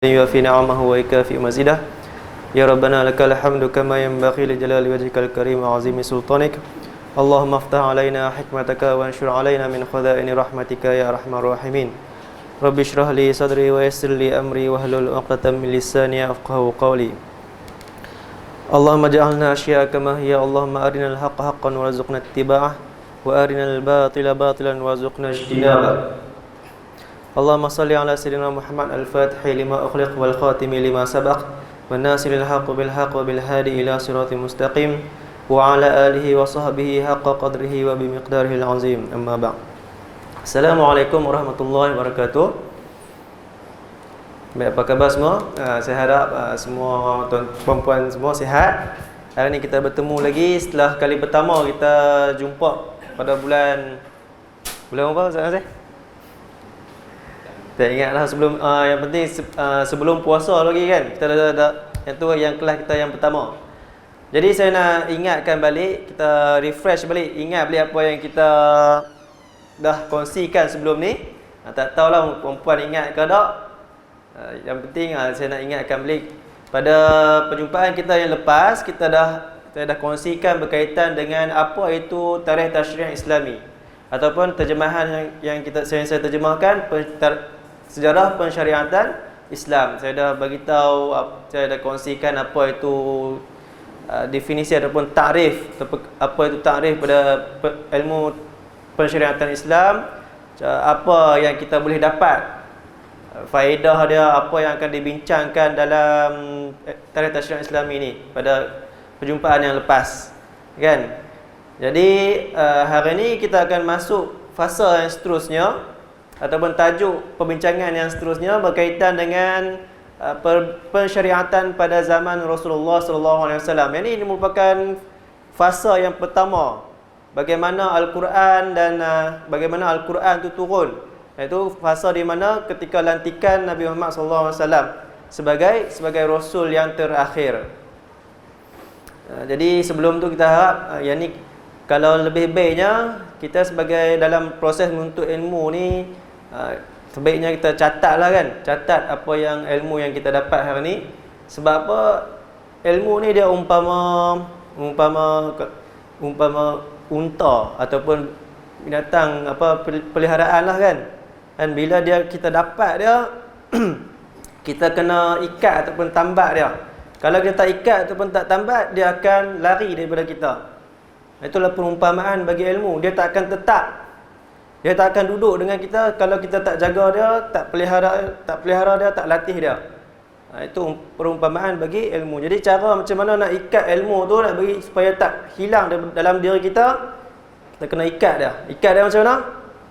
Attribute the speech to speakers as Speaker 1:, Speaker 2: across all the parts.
Speaker 1: يوفي نعمه ويكافئ مزيده يا ربنا لك الحمد كما ينبغي لجلال وجهك الكريم وعظيم سلطانك اللهم افتح علينا حكمتك وانشر علينا من خزائن رحمتك يا أرحم الراحمين رب اشرح لي صدري ويسر لي أمري واحلل عقدة من لساني يفقهوا قولي اللهم اجعلنا أشياء كما هي اللهم أرنا الحق حقا وارزقنا اتباعه وأرنا الباطل باطلا وارزقنا اجتنابه اللهم صل على سيدنا محمد الفاتح لما أخلق والخاتم لما سبق والناصر الحق بالحق وبالهادي إلى صراط مستقيم وعلى آله وصحبه حق قدره وبمقداره العظيم أما بعد. Assalamualaikum warahmatullahi wabarakatuh. Baik, apa khabar semua? Saya harap semua tuan-puan semua sihat. Hari ini kita bertemu lagi setelah kali pertama kita jumpa pada bulan apa Ustaz? Tak ingatlah sebelum yang penting sebelum puasa lagi kan. Kita dah yang tu yang kelas kita yang pertama. Jadi saya nak ingatkan balik, kita refresh balik, ingat balik apa yang kita dah kongsikan sebelum ni. Tak tahulah perempuan ingat ke tak. Yang penting saya nak ingatkan balik pada perjumpaan kita yang lepas saya dah kongsikan berkaitan dengan apa itu tarikh tasyri' Islami ataupun terjemahan yang saya terjemahkan sejarah pensyariatan Islam. Saya dah bagi tahu, saya dah kongsikan apa itu definisi ataupun takrif, apa itu takrif pada ilmu pensyariatan Islam, apa yang kita boleh dapat, faedah dia, apa yang akan dibincangkan dalam tarikh tasyri' Islam ini pada perjumpaan yang lepas, kan? Jadi hari ini kita akan masuk fasa yang seterusnya ataupun tajuk perbincangan yang seterusnya berkaitan dengan pensyariatan pada zaman Rasulullah sallallahu alaihi wasallam. Ini merupakan fasa yang pertama bagaimana Al-Quran dan bagaimana Al-Quran itu turun. Iaitu fasa di mana ketika lantikan Nabi Muhammad sallallahu alaihi wasallam sebagai rasul yang terakhir. Jadi sebelum tu kita harap yang ni kalau lebih baiknya kita sebagai dalam proses menuntut ilmu ni sebaiknya kita catatlah kan, catat apa yang ilmu yang kita dapat hari ni. Sebab apa? Ilmu ni dia umpama unta ataupun binatang peliharaan lah kan. Dan bila kita dapat dia kita kena ikat ataupun tambat dia. Kalau kita tak ikat ataupun tak tambat, dia akan lari daripada kita. Itulah perumpamaan bagi ilmu. Dia tak akan tetap. Dia tak akan duduk dengan kita kalau kita tak jaga dia, tak pelihara dia, tak latih dia. Itu perumpamaan bagi ilmu. Jadi cara macam mana nak ikat ilmu tu, nak bagi supaya tak hilang dalam diri kita, kita kena ikat dia. Ikat dia macam mana?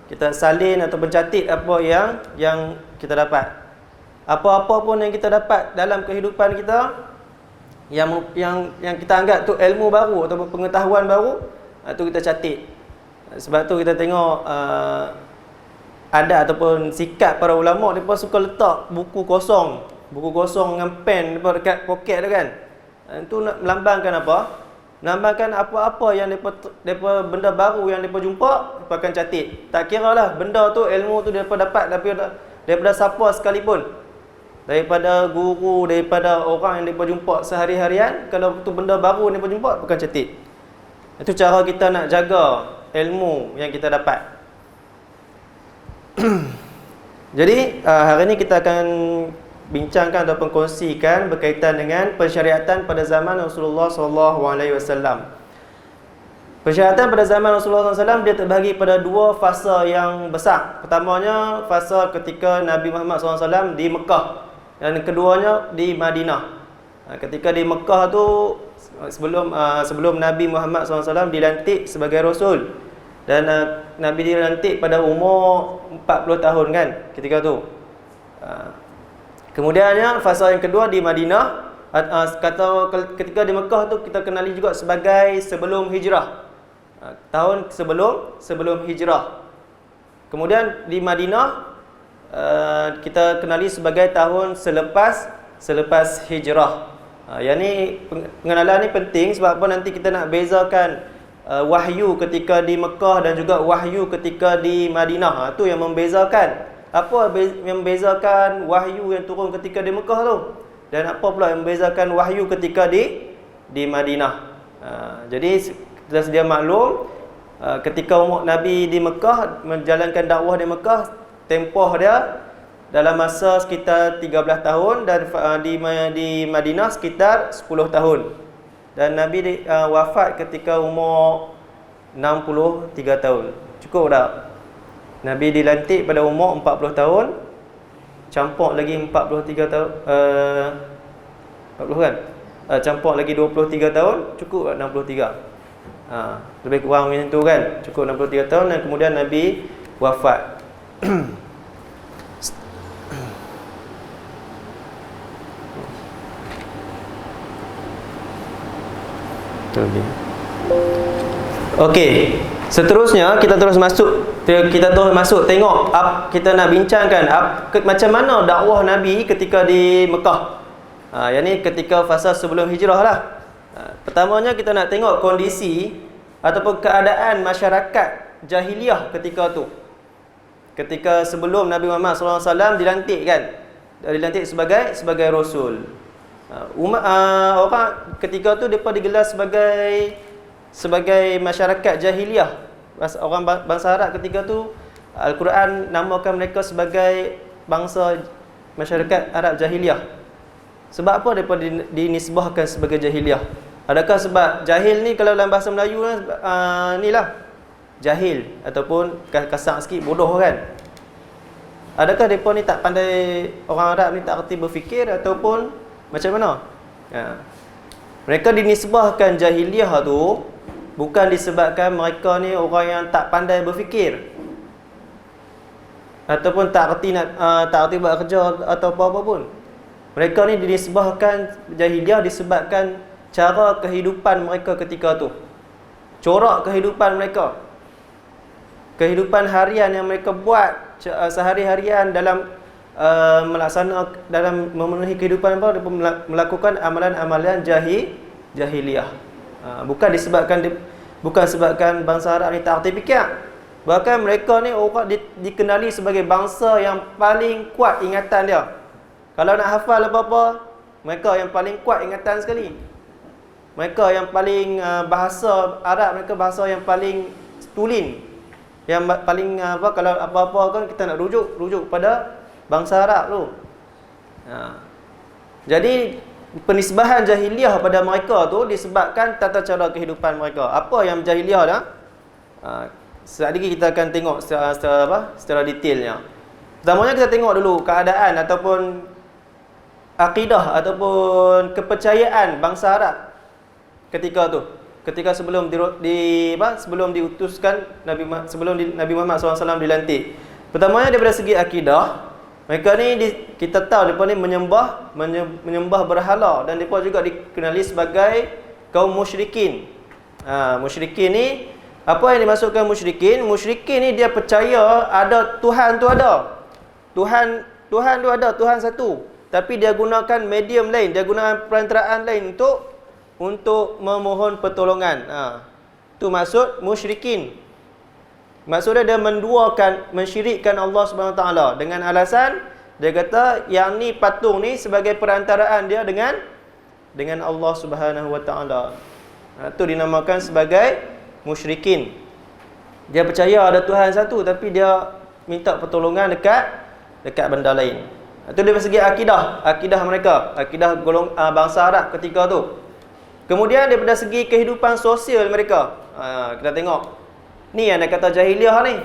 Speaker 1: Kita salin atau mencatat apa yang kita dapat. Apa-apa pun yang kita dapat dalam kehidupan kita yang kita anggap tu ilmu baru atau pengetahuan baru, tu kita catat. Sebab tu kita tengok ada ataupun sikap para ulama, mereka suka letak buku kosong dengan pen dekat poket tu kan. Itu nak melambangkan apa? Melambangkan apa-apa yang depa benda baru yang depa jumpa, depa akan catat. Tak kiralah benda tu, ilmu tu depa dapat daripada siapa sekalipun. Daripada guru, daripada orang yang depa jumpa sehari-harian, kalau tu benda baru yang depa jumpa, depa akan catat. Itu cara kita nak jaga ilmu yang kita dapat. Jadi hari ini kita akan bincangkan atau kongsikan berkaitan dengan pensyariatan pada zaman Rasulullah sallallahu alaihi wasallam. Pensyariatan pada zaman Rasulullah SAW dia terbahagi pada dua fasa yang besar. Pertamanya fasa ketika Nabi Muhammad SAW di Mekah, dan keduanya di Madinah. Ketika di Mekah tu sebelum Nabi Muhammad SAW dilantik sebagai Rasul. Dan Nabi dilantik pada umur 40 tahun kan ketika tu. Kemudiannya fasa yang kedua di Madinah. Ketika di Mekah tu kita kenali juga sebagai sebelum hijrah. Tahun sebelum hijrah. Kemudian di Madinah kita kenali sebagai tahun selepas hijrah. Yang ni pengenalan ni penting sebab apa, nanti kita nak bezakan wahyu ketika di Mekah dan juga wahyu ketika di Madinah. Itu yang membezakan Apa yang membezakan wahyu yang turun ketika di Mekah tu, dan apa pula yang membezakan wahyu ketika di Madinah. Jadi kita sedia maklum, ketika Nabi di Mekah menjalankan dakwah di Mekah, tempoh dia dalam masa sekitar 13 tahun, dan di Madinah sekitar 10 tahun. Dan Nabi wafat ketika umur 63 tahun. Cukup tak? Nabi dilantik pada umur 40 tahun, campur lagi 43 tahun, 40 kan? Campur lagi 23 tahun, cukup tak 63? Lebih kurang macam tu kan? Cukup 63 tahun, dan kemudian Nabi wafat. Okey, seterusnya kita terus masuk tengok kita nak bincangkan macam mana dakwah Nabi ketika di Mekah. Yang ni ketika fasa sebelum hijrah lah. Pertamanya kita nak tengok kondisi ataupun keadaan masyarakat jahiliah ketika tu. Ketika sebelum Nabi Muhammad SAW dilantik kan, dilantik sebagai rasul. Orang ketika tu mereka digelar sebagai masyarakat jahiliah. Orang bangsa Arab ketika tu, Al-Quran namakan mereka sebagai bangsa masyarakat Arab jahiliah. Sebab apa mereka dinisbahkan sebagai jahiliah? Adakah sebab jahil ni, kalau dalam bahasa Melayu ni lah, jahil ataupun kasar sikit, bodoh kan? Adakah mereka ni tak pandai, orang Arab ni tak erti berfikir, ataupun macam mana? Mereka dinisbahkan jahiliah tu bukan disebabkan mereka ni orang yang tak pandai berfikir, ataupun tak erti buat kerja atau apa-apa pun. Mereka ni dinisbahkan jahiliah disebabkan cara kehidupan mereka ketika tu, corak kehidupan mereka, kehidupan harian yang mereka buat sehari-harian dalam dalam memenuhi kehidupan mereka, melakukan amalan-amalan jahiliah. Bukan sebabkan bangsa Arab ni tak erti fikir. Bahkan mereka ni orang dikenali sebagai bangsa yang paling kuat ingatan dia. Kalau nak hafal apa-apa, mereka yang paling kuat ingatan sekali. Mereka yang paling bahasa Arab mereka bahasa yang paling tulen. Yang paling kalau apa-apa kan kita nak rujuk pada bangsa Arab tu. Jadi penisbahan jahiliah pada mereka tu disebabkan tata cara kehidupan mereka. Apa yang jahiliah dah? Sekejap lagi kita akan tengok secara detailnya. Pertamanya kita tengok dulu keadaan ataupun akidah ataupun kepercayaan bangsa Arab ketika tu. Ketika sebelum sebelum diutuskan Nabi Muhammad SAW dilantik. Pertamanya daripada segi akidah, mereka ni kita tahu mereka ni menyembah berhala, dan mereka juga dikenali sebagai kaum musyrikin. Musyrikin ni, apa yang dimaksudkan musyrikin? Musyrikin ni dia percaya ada Tuhan tu ada. Tuhan tu ada, Tuhan satu. Tapi dia gunakan medium lain, dia gunakan perantaraan lain untuk memohon pertolongan. Tu maksud musyrikin. Maksudnya dia mensyirikkan Allah SWT dengan alasan dia kata yang ni patung ni sebagai perantaraan dia dengan Allah SWT. Itu dinamakan sebagai musyrikin. Dia percaya ada Tuhan satu, tapi dia minta pertolongan dekat benda lain. Itu dari segi akidah mereka, akidah bangsa Arab ketika tu. Kemudian daripada segi kehidupan sosial mereka, kita tengok ni yang dia kata jahiliah ni.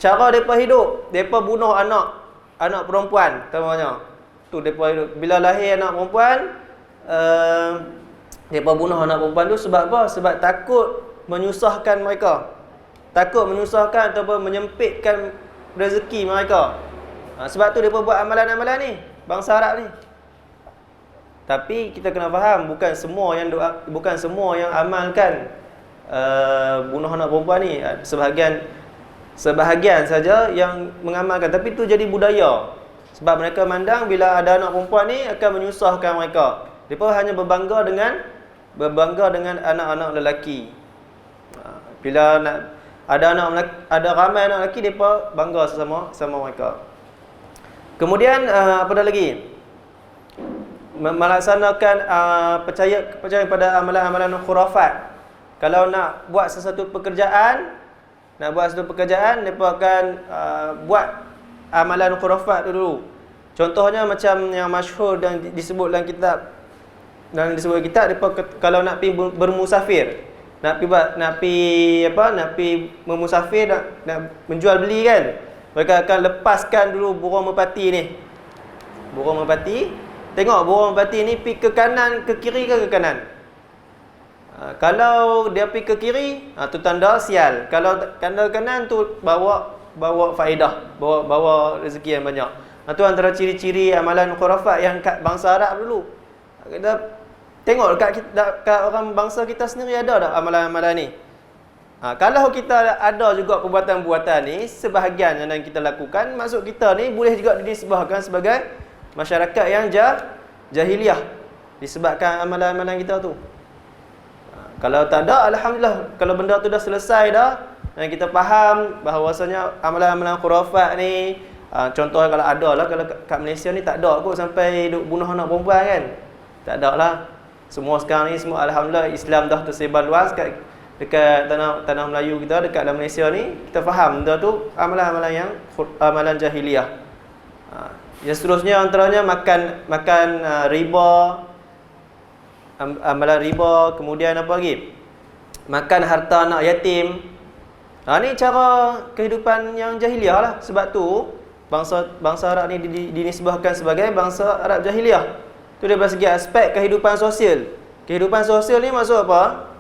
Speaker 1: Cara mereka hidup, mereka bunuh anak perempuan terutamanya. Tu mereka hidup. Bila lahir anak perempuan, mereka bunuh anak perempuan tu sebab apa? Sebab takut menyusahkan mereka. Takut menyusahkan ataupun menyempitkan rezeki mereka. Sebab tu mereka buat amalan-amalan ni, bangsa Arab ni. Tapi kita kena faham, bukan semua yang amalkan bunuh anak perempuan ni. Sebahagian saja yang mengamalkan, tapi itu jadi budaya. Sebab mereka mandang bila ada anak perempuan ni akan menyusahkan mereka. Mereka hanya berbangga dengan anak-anak lelaki. Bila nak ada ramai anak lelaki depa bangga sama mereka. Kemudian apa dah lagi? Melaksanakan percaya pada amalan-amalan khurafat. Kalau nak buat sesuatu pekerjaan, mereka akan buat amalan khurafat dulu. Contohnya macam yang masyhur dan disebut dalam kitab, mereka kalau nak pergi bermusafir, nak pergi bermusafir, nak menjual beli kan, mereka akan lepaskan dulu burung merpati ni. Burung merpati, tengok burung merpati ni pergi ke kanan, ke kiri ke kanan. Kalau dia pergi ke kiri, tu tanda sial. Kalau tanda kanan tu bawa faedah, bawa rezeki yang banyak. Itu antara ciri-ciri amalan khurafat yang kat bangsa Arab dulu. Kita tengok dekat orang bangsa kita sendiri ada tak amalan-amalan ni? Kalau kita ada juga perbuatan-perbuatan ni, sebahagian yang kita lakukan, maksud kita ni boleh juga disebutkan sebagai masyarakat yang jahiliah disebabkan amalan-amalan kita tu. Kalau tak ada, alhamdulillah, kalau benda tu dah selesai dah dan kita faham bahawasanya amalan-amalan khurafat ni, contohnya kalau ada lah, kalau kat Malaysia ni tak ada kot sampai bunuh anak perempuan kan. Tak ada lah. Semua sekarang ni, semua alhamdulillah Islam dah tersebar luas dekat tanah Melayu kita, dekat dalam Malaysia ni, kita faham benda tu amalan jahiliah. Yang seterusnya antaranya makan riba, amalan riba, kemudian apa lagi? Makan harta anak yatim. Ni cara kehidupan yang jahiliah lah. Sebab tu bangsa Arab ni dinisbahkan sebagai bangsa Arab jahiliah. Itu dari segi aspek kehidupan sosial. Kehidupan sosial ni maksud apa?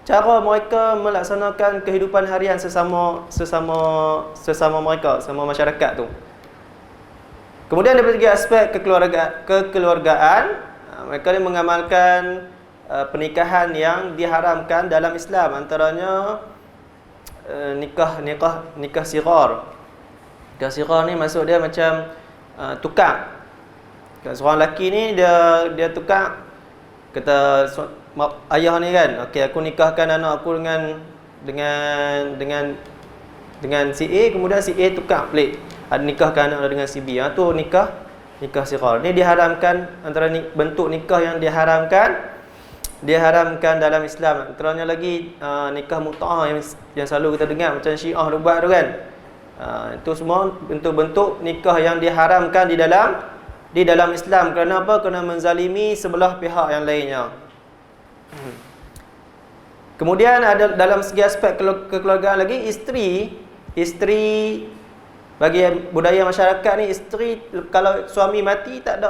Speaker 1: Cara mereka melaksanakan kehidupan harian sesama mereka, sesama masyarakat tu. Kemudian dari segi aspek kekeluargaan, mereka ni mengamalkan pernikahan yang diharamkan dalam Islam, antaranya nikah sighar. Nikah sighar ni maksud dia macam tukar. Seorang lelaki ni dia tukar, kata ayah ni kan, okey aku nikahkan anak aku dengan si A, kemudian si A tukar pelik, nikahkan anak dengan si B. Tu nikah sighar. Ni diharamkan, antara bentuk nikah yang diharamkan dalam Islam. Antaranya lagi nikah mut'ah yang selalu kita dengar macam Syiah buat tu kan. Itu semua bentuk-bentuk nikah yang diharamkan di dalam Islam. Kerana apa? Kerana menzalimi sebelah pihak yang lainnya. Kemudian ada dalam segi aspek kekeluargaan lagi, isteri bagi budaya masyarakat ni, isteri kalau suami mati tak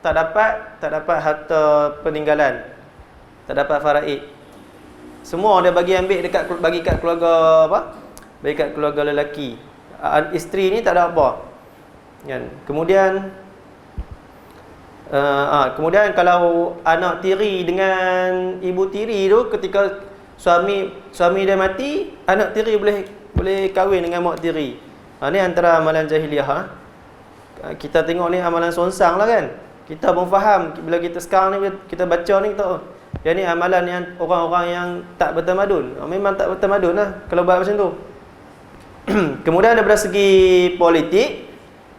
Speaker 1: dapat harta peninggalan, tak dapat faraid. Semua dia bagi kat keluarga bagi kat keluarga lelaki. Isteri ni tak ada apa. Kan? Kemudian kalau anak tiri dengan ibu tiri tu, ketika suami dia mati, anak tiri boleh kahwin dengan mak tiri. Ni antara amalan jahiliah. Kita tengok ni amalan sonsang lah kan. Kita pun faham bila kita sekarang ni kita baca ni, kita yang ni amalan yang orang-orang yang tak bertamadun. Memang tak bertamadun lah kalau buat macam tu. Kemudian daripada segi politik,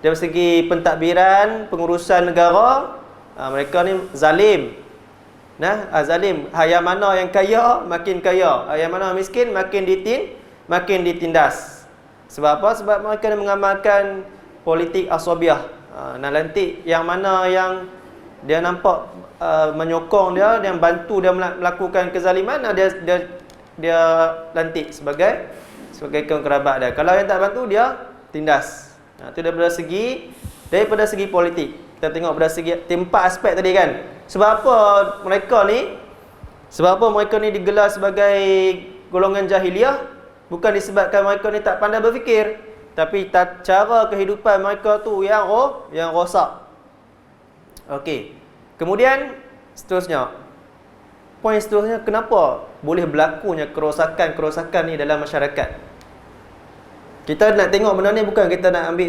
Speaker 1: dari segi pentadbiran, pengurusan negara, mereka ni zalim. Zalim. Yang mana yang kaya makin kaya, yang mana miskin makin ditindas. Sebab apa? Sebab mereka ni mengamalkan politik asabiah. Nanti yang mana yang dia nampak menyokong dia, yang bantu dia melakukan kezaliman, dia lantik sebagai kerabat dia. Kalau yang tak bantu, dia tindas. Itu daripada segi politik. Kita tengok pada segi 4 aspek tadi kan. Sebab apa mereka ni digelar sebagai golongan jahiliah? Bukan disebabkan mereka ni tak pandai berfikir, tapi cara kehidupan mereka tu yang rosak. Okey. Kemudian poin seterusnya, kenapa boleh berlakunya kerosakan ni dalam masyarakat? Kita nak tengok benda ni, bukan kita nak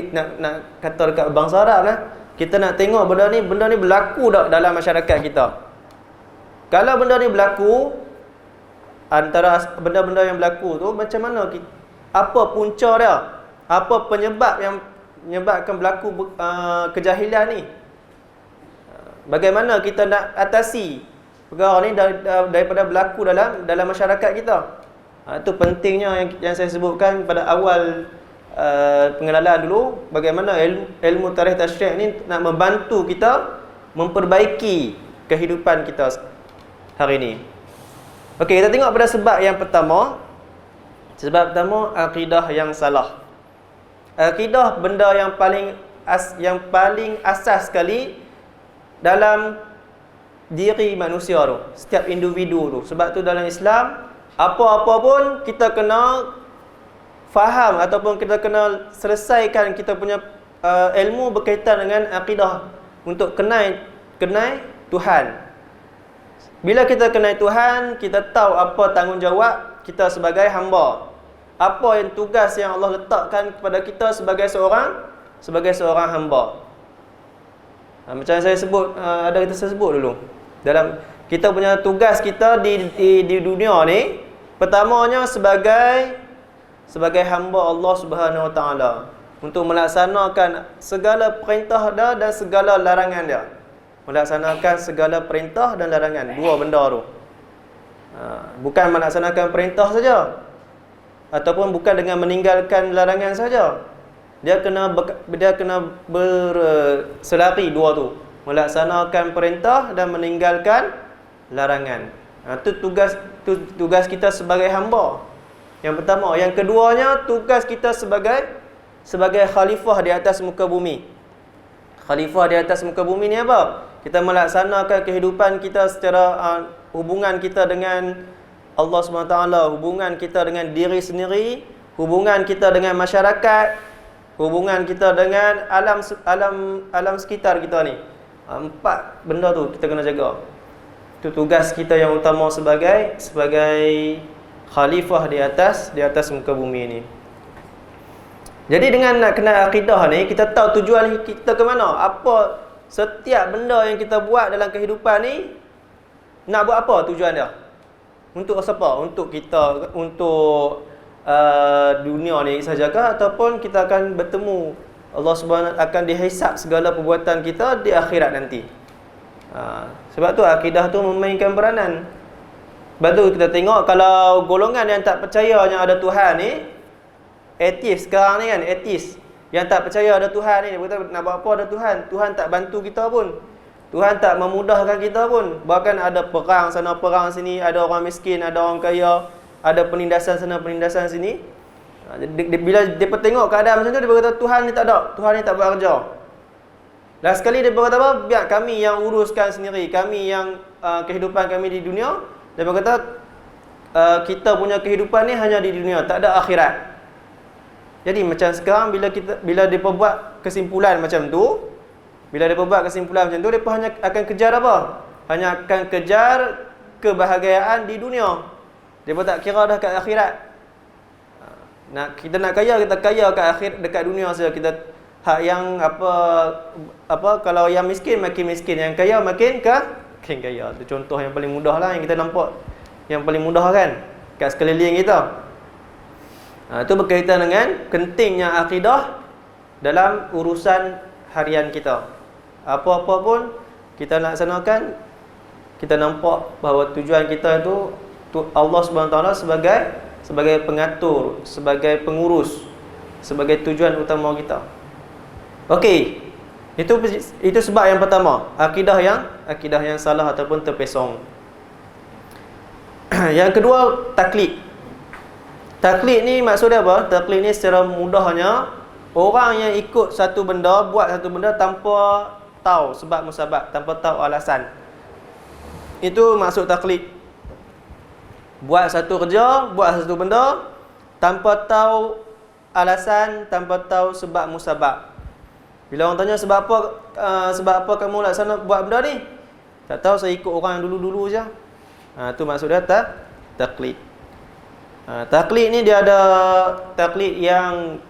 Speaker 1: kata dekat bangsa Arab lah. Kita nak tengok benda ni berlaku tak dalam masyarakat kita. Kalau benda ni berlaku, antara benda-benda yang berlaku tu, macam mana apa punca dia? Apa penyebab yang menyebabkan berlaku kejahilan ni? Bagaimana kita nak atasi perkara ni daripada berlaku dalam masyarakat kita? Itu pentingnya yang saya sebutkan pada awal pengenalan dulu, bagaimana ilmu tarikh tasyrik ni nak membantu kita memperbaiki kehidupan kita hari ni. Okey, kita tengok pada sebab yang pertama. Sebab pertama, akidah yang salah. Akidah benda yang paling asas sekali dalam diri manusia tu, setiap individu tu. Sebab tu dalam Islam, apa-apa pun kita kena faham ataupun kita kena selesaikan kita punya ilmu berkaitan dengan akidah untuk kenal Tuhan. Bila kita kenal Tuhan, kita tahu apa tanggungjawab kita sebagai hamba. Apa yang tugas yang Allah letakkan kepada kita sebagai seorang hamba. Macam saya sebut, saya sebut dulu. Dalam kita punya tugas kita di dunia ni, pertamanya sebagai hamba Allah Subhanahu Wa Taala untuk melaksanakan segala perintah dia dan segala larangan dia. Melaksanakan segala perintah dan larangan, dua benda tu. Bukan melaksanakan perintah saja, ataupun bukan dengan meninggalkan larangan saja. Dia kena berselari dua tu, melaksanakan perintah dan meninggalkan larangan. Itu tugas kita sebagai hamba. Yang pertama. Yang keduanya, tugas kita sebagai khalifah di atas muka bumi. Khalifah di atas muka bumi ni apa? Kita melaksanakan kehidupan kita secara hubungan kita dengan Allah SWT, hubungan kita dengan diri sendiri, hubungan kita dengan masyarakat, hubungan kita dengan alam sekitar kita ni. Empat benda tu kita kena jaga. Itu tugas kita yang utama sebagai khalifah di atas muka bumi ni. Jadi dengan nak kenal akidah ni, kita tahu tujuan kita ke mana. Apa setiap benda yang kita buat dalam kehidupan ni, nak buat apa tujuan dia? Untuk siapa? Untuk kita, untuk dunia ni sahajakah, ataupun kita akan bertemu Allah Subhanahu akan dihisap segala perbuatan kita di akhirat nanti. Sebab tu akidah tu memainkan peranan. Sebab tu kita tengok kalau golongan yang tak percaya yang ada Tuhan ni, atheist sekarang ni kan, atheist yang tak percaya ada Tuhan ni, dia kata nak buat apa ada Tuhan? Tuhan tak bantu kita pun. Tuhan tak memudahkan kita pun. Bahkan ada perang sana, perang sini, ada orang miskin, ada orang kaya, ada penindasan sana, penindasan sini. Bila dia tengok keadaan macam tu, dia berkata Tuhan ni tak ada, Tuhan ni tak buat kerja. Last sekali dia berkata apa? Biar kami yang uruskan sendiri, kami yang kehidupan kami di dunia. Dia berkata kita punya kehidupan ni hanya di dunia, tak ada akhirat. Jadi macam sekarang bila dia buat kesimpulan macam tu, mereka hanya akan kejar apa? Hanya akan kejar kebahagiaan di dunia. Dia pun tak kira dah kat akhirat. Kita nak kaya, kita kaya kat akhirat, dekat dunia saja. Kita hak yang apa kalau yang miskin makin miskin, yang kaya makin kaya. Itu contoh yang paling mudah lah yang kita nampak. Yang paling mudah kan kat sekeliling kita. Itu berkaitan dengan pentingnya akidah dalam urusan harian kita. Apa-apa pun kita laksanakan, kita nampak bahawa tujuan kita itu Allah SWT sebagai pengatur, sebagai pengurus, sebagai tujuan utama kita. Okey. Itu sebab yang pertama, akidah yang salah ataupun terpesong. Yang kedua, taklid. Taklid ni maksud dia apa? Taklid ni secara mudahnya, orang yang ikut satu benda, buat satu benda tanpa tahu sebab musabab, tanpa tahu alasan. Itu maksud taklid. Buat satu kerja, buat satu benda tanpa tahu alasan, tanpa tahu sebab musabab. Bila orang tanya sebab apa kamu laksana buat benda ni? Tak tahu, saya ikut orang yang dulu-dulu je. Itu maksud dia taklid. Taklid ni dia ada taklid yang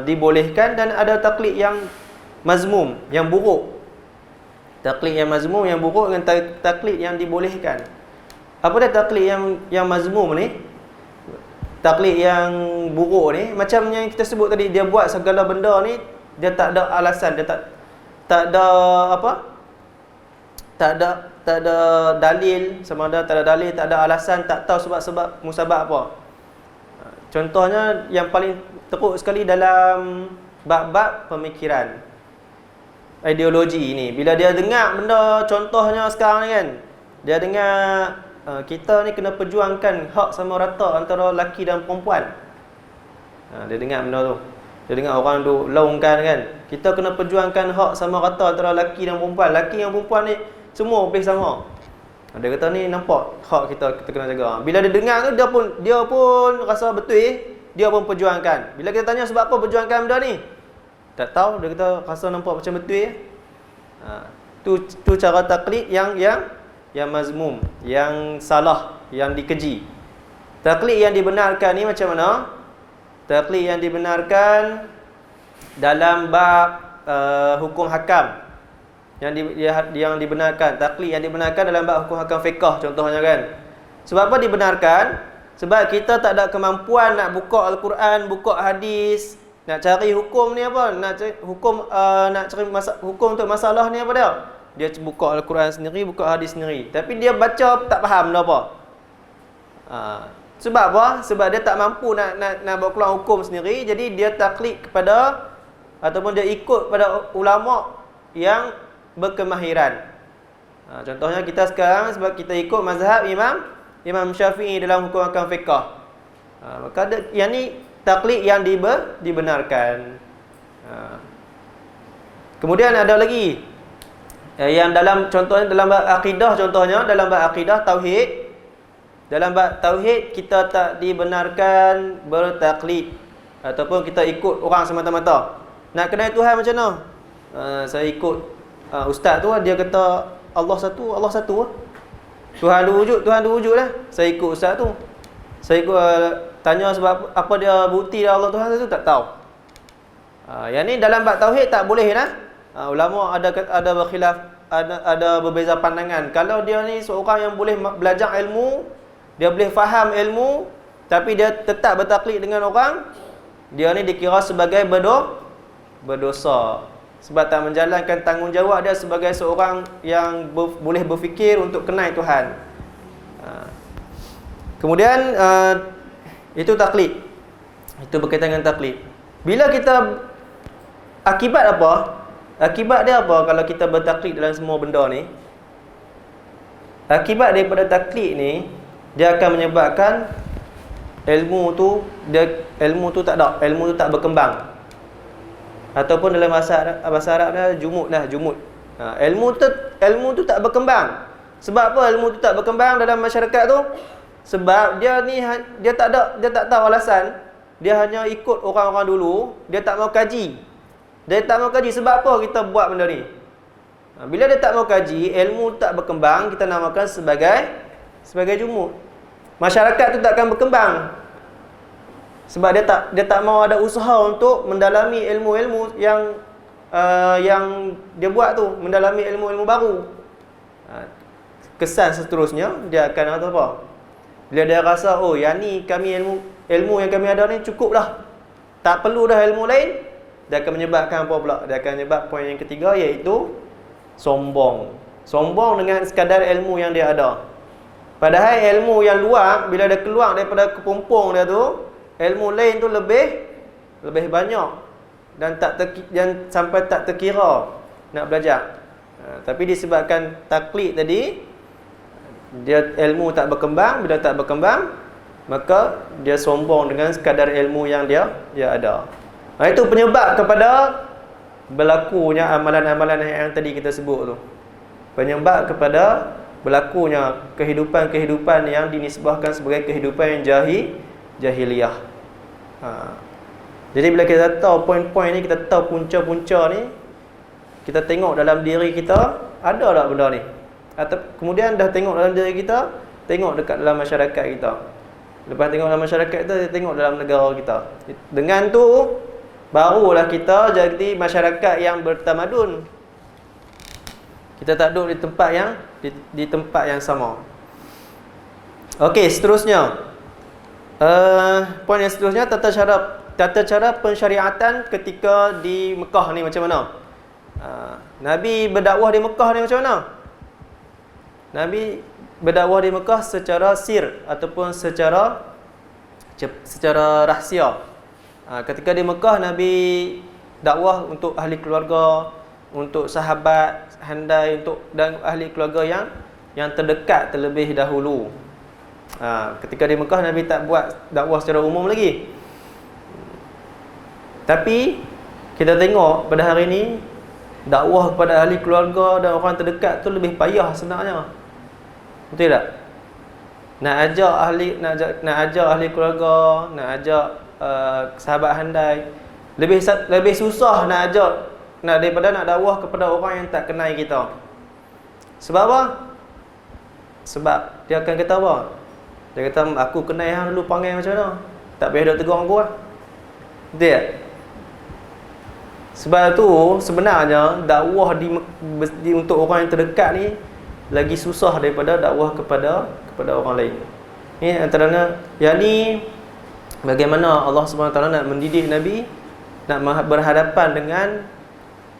Speaker 1: dibolehkan dan ada taklid yang mazmum, yang buruk. Taklid yang mazmum, yang buruk, dengan taklid yang dibolehkan. Apa dia taklid yang mazmum ni? taklid yang buruk ni, macam yang kita sebut tadi, dia buat segala benda ni, dia tak ada alasan, dia tak ada apa? Tak ada dalil, sama ada tak ada dalil, tak ada alasan, tak tahu sebab musabab apa. Contohnya yang paling teruk sekali dalam bab-bab pemikiran, ideologi ni. Bila dia dengar benda, contohnya sekarang ni kan, dia dengar kita ni kena perjuangkan hak sama rata antara lelaki dan perempuan. Dia dengar benda tu. Dia dengar orang tu laungkan kan, kita kena perjuangkan hak sama rata antara lelaki dan perempuan. Lelaki dan perempuan ni semua lebih sama. Dia kata ni nampak hak kita kena jaga. Bila dia dengar tu, dia pun rasa betul, dia pun perjuangkan. Bila kita tanya sebab apa perjuangkan benda ni, tak tahu, dia kata rasa nampak macam betul. Tu cara taklid yang mazmum, yang salah, yang dikeji. Taklid yang dibenarkan ni macam mana? Taklid yang dibenarkan dalam bab hukum hakam, yang dibenarkan, taklid yang dibenarkan dalam bab hukum hakam fiqh contohnya kan. Sebab apa dibenarkan? Sebab kita tak ada kemampuan nak buka Al-Quran, buka hadis, nak cari hukum ni apa? Nak cari hukum untuk masalah ni apa dia? Dia buka Al-Quran sendiri, buka hadis sendiri. Tapi dia baca tak faham dah apa. Sebab apa? Sebab dia tak mampu nak buat keluar hukum sendiri. Jadi dia taklid kepada, ataupun dia ikut pada ulama yang berkemahiran. Contohnya kita sekarang, sebab kita ikut mazhab Imam Syafi'i dalam hukum hakam fiqh. Maka yang ni taklid yang dibenarkan. Kemudian ada lagi yang dalam contohnya dalam bab akidah, contohnya dalam bab akidah tauhid. Dalam bab tauhid kita tak dibenarkan bertaklid ataupun kita ikut orang semata-mata. Nak kenal Tuhan macam mana? Saya ikut ustaz tu, dia kata Allah satu. Tuhan dua wujud lah. Saya ikut ustaz tu. Saya ikut tanya sebab apa dia bukti dia Allah Tuhan satu, tak tahu. Yang ni dalam bab tauhid tak boleh lah. Ulama ada berkhilaf, ada berbeza pandangan. Kalau dia ni seorang yang boleh belajar ilmu, dia boleh faham ilmu, tapi dia tetap bertaklid dengan orang, dia ni dikira sebagai berdosa. Sebab tak menjalankan tanggungjawab dia sebagai seorang yang boleh berfikir untuk kenal Tuhan. Kemudian itu taklid. Itu berkaitan dengan taklid. Bila kita, akibat apa? Akibat dia apa kalau kita bertaklid dalam semua benda ni? Akibat daripada taklid ni, dia akan menyebabkan ilmu tu tak berkembang. Ataupun dalam bahasa Arab dia jumud. Ilmu tu tak berkembang. Sebab apa ilmu tu tak berkembang dalam masyarakat tu? Sebab dia tak tahu alasan. Dia hanya ikut orang-orang dulu, dia tak mau kaji. Sebab apa kita buat benda ni? Bila dia tak mau kaji, ilmu tak berkembang, kita namakan sebagai jumud. Masyarakat tu takkan berkembang. Sebab dia tak mau ada usaha untuk mendalami ilmu-ilmu yang dia buat tu, mendalami ilmu-ilmu baru. Kesan seterusnya dia akan apa? Bila dia rasa yang ni ilmu yang kami ada ni cukup dah, tak perlu dah ilmu lain, dia akan menyebabkan apa pula? Dia akan menyebab poin yang ketiga, iaitu sombong. Sombong dengan sekadar ilmu yang dia ada. Padahal ilmu yang luar, bila dia keluar daripada kepompong dia tu, ilmu lain tu lebih banyak dan sampai tak terkira nak belajar. Tapi disebabkan taklid tadi, dia ilmu tak berkembang. Bila tak berkembang, maka dia sombong dengan sekadar ilmu yang dia ada. Itu penyebab kepada berlakunya amalan-amalan yang tadi kita sebut tu. Penyebab kepada berlakunya kehidupan-kehidupan yang dinisbahkan sebagai kehidupan yang jahiliyah. Jadi bila kita tahu poin-poin ni, kita tahu punca-punca ni, kita tengok dalam diri kita ada tak benda ni. Atau kemudian dah tengok dalam diri kita, tengok dekat dalam masyarakat kita. Lepas tengok dalam masyarakat kita, tengok dalam negara kita. Dengan tu barulah kita jadi masyarakat yang bertamadun. Kita tak duduk di tempat yang sama. Okey, seterusnya. Poin yang seterusnya, tata cara pensyariatan ketika di Mekah ni macam mana? Nabi berdakwah di Mekah ni macam mana? Nabi berdakwah di Mekah secara sir ataupun secara rahsia. Ketika di Mekah, Nabi dakwah untuk ahli keluarga, untuk sahabat handai, dan ahli keluarga yang terdekat terlebih dahulu. Ketika di Mekah, Nabi tak buat dakwah secara umum lagi. Tapi kita tengok pada hari ini, dakwah kepada ahli keluarga dan orang terdekat tu lebih payah sebenarnya. Betul tak? Nak ajak ahli keluarga, nak ajak sahabat handai, lebih susah daripada nak dakwah kepada orang yang tak kenal kita. Sebab apa? Sebab dia akan kata apa? Dia kata, aku kenal hang dulu, panggil macam mana? Tak payah duk tegur aku lah. Betul tak? Sebab tu sebenarnya dakwah untuk orang yang terdekat ni lagi susah daripada dakwah kepada orang lain. Ni antaranya, yang ni bagaimana Allah SWT nak mendidik Nabi, nak berhadapan dengan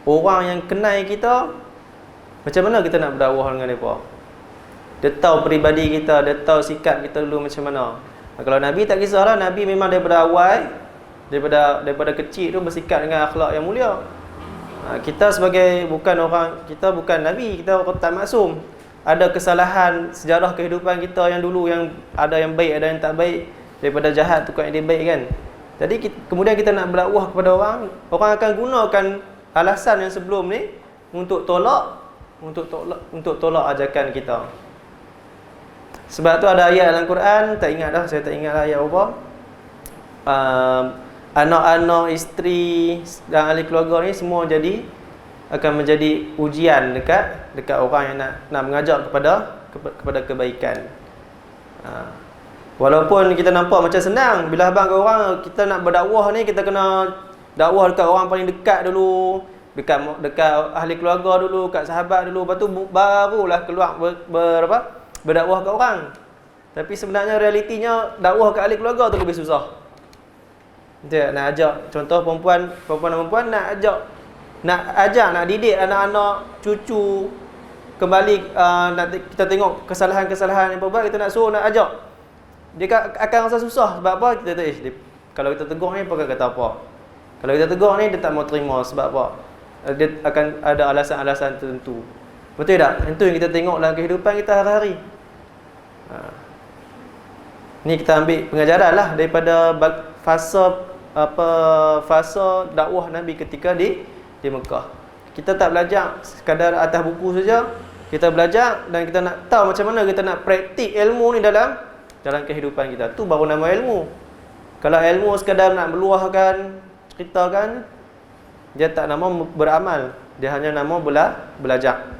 Speaker 1: orang yang kenal kita. Macam mana kita nak berdakwah dengan mereka? Dia tahu peribadi kita, dia tahu sikap kita dulu macam mana. Kalau Nabi tak kisahlah, Nabi memang daripada awal, daripada kecil tu bersikap dengan akhlak yang mulia. Kita bukan Nabi, kita orang tak maksum. Ada kesalahan sejarah kehidupan kita yang dulu, yang ada yang baik, ada yang tak baik. Daripada jahat tukar yang baik kan. Jadi kemudian kita nak berdakwah kepada orang akan gunakan alasan yang sebelum ni untuk tolak ajakan kita. Sebab tu ada ayat dalam Quran, saya tak ingat dah ayat apa. Anak-anak, isteri dan ahli keluarga ni semua akan menjadi ujian dekat orang yang nak mengajak kepada kebaikan. Walaupun kita nampak macam senang, bila abang ke orang, kita nak berdakwah ni, kita kena dakwah dekat orang paling dekat dulu, dekat ahli keluarga dulu, dekat sahabat dulu, lepas tu barulah keluar berdakwah ke orang. Tapi sebenarnya realitinya dakwah ke ahli keluarga tu lebih susah. Dia nak ajak, contoh perempuan dan perempuan nak didik anak-anak, cucu kembali, kita tengok kesalahan-kesalahan yang berbuat, kita nak suruh, nak ajak, dia akan rasa susah. Sebab apa? Kita kata, kalau kita tegur ni, dia kata apa? Kalau kita tegur ni, dia tak mau terima. Sebab apa? Dia akan ada alasan-alasan tertentu. Betul tak? Itu yang kita tengok dalam kehidupan kita hari-hari. Ni kita ambil pengajaran lah daripada fasa dakwah Nabi ketika di Mekah. Kita tak belajar sekadar atas buku saja. Kita belajar dan kita nak tahu macam mana kita nak praktik ilmu ni dalam kehidupan kita. Tu baru nama ilmu. Kalau ilmu sekadar nak meluahkan, ceritakan, dia tak nama beramal. Dia hanya nama belajar.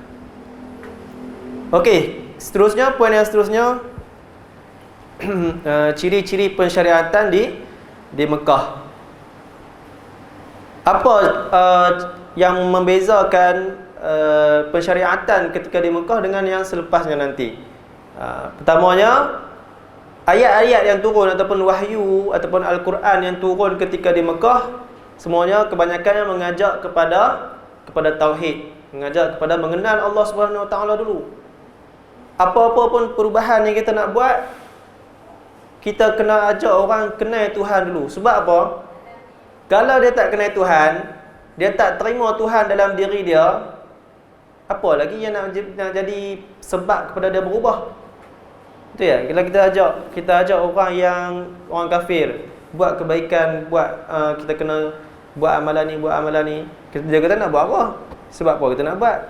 Speaker 1: Okey, seterusnya, poin yang seterusnya, ciri-ciri pensyariatan di Mekah. Apa yang membezakan pensyariatan ketika di Mekah dengan yang selepasnya nanti? Pertamanya, ayat-ayat yang turun ataupun wahyu ataupun Al-Quran yang turun ketika di Mekah, semuanya kebanyakannya mengajak kepada tauhid, mengajak kepada mengenal Allah Subhanahu Wa Taala dulu. Apa-apa pun perubahan yang kita nak buat, kita kena ajak orang kenal Tuhan dulu. Sebab apa? Kalau dia tak kenal Tuhan, dia tak terima Tuhan dalam diri dia, apa lagi yang nak jadi sebab kepada dia berubah? Betul ya? Kalau kita ajak orang kafir buat kebaikan, kita kena buat amalan ni, dia kata nak buat apa? Sebab apa kita nak buat?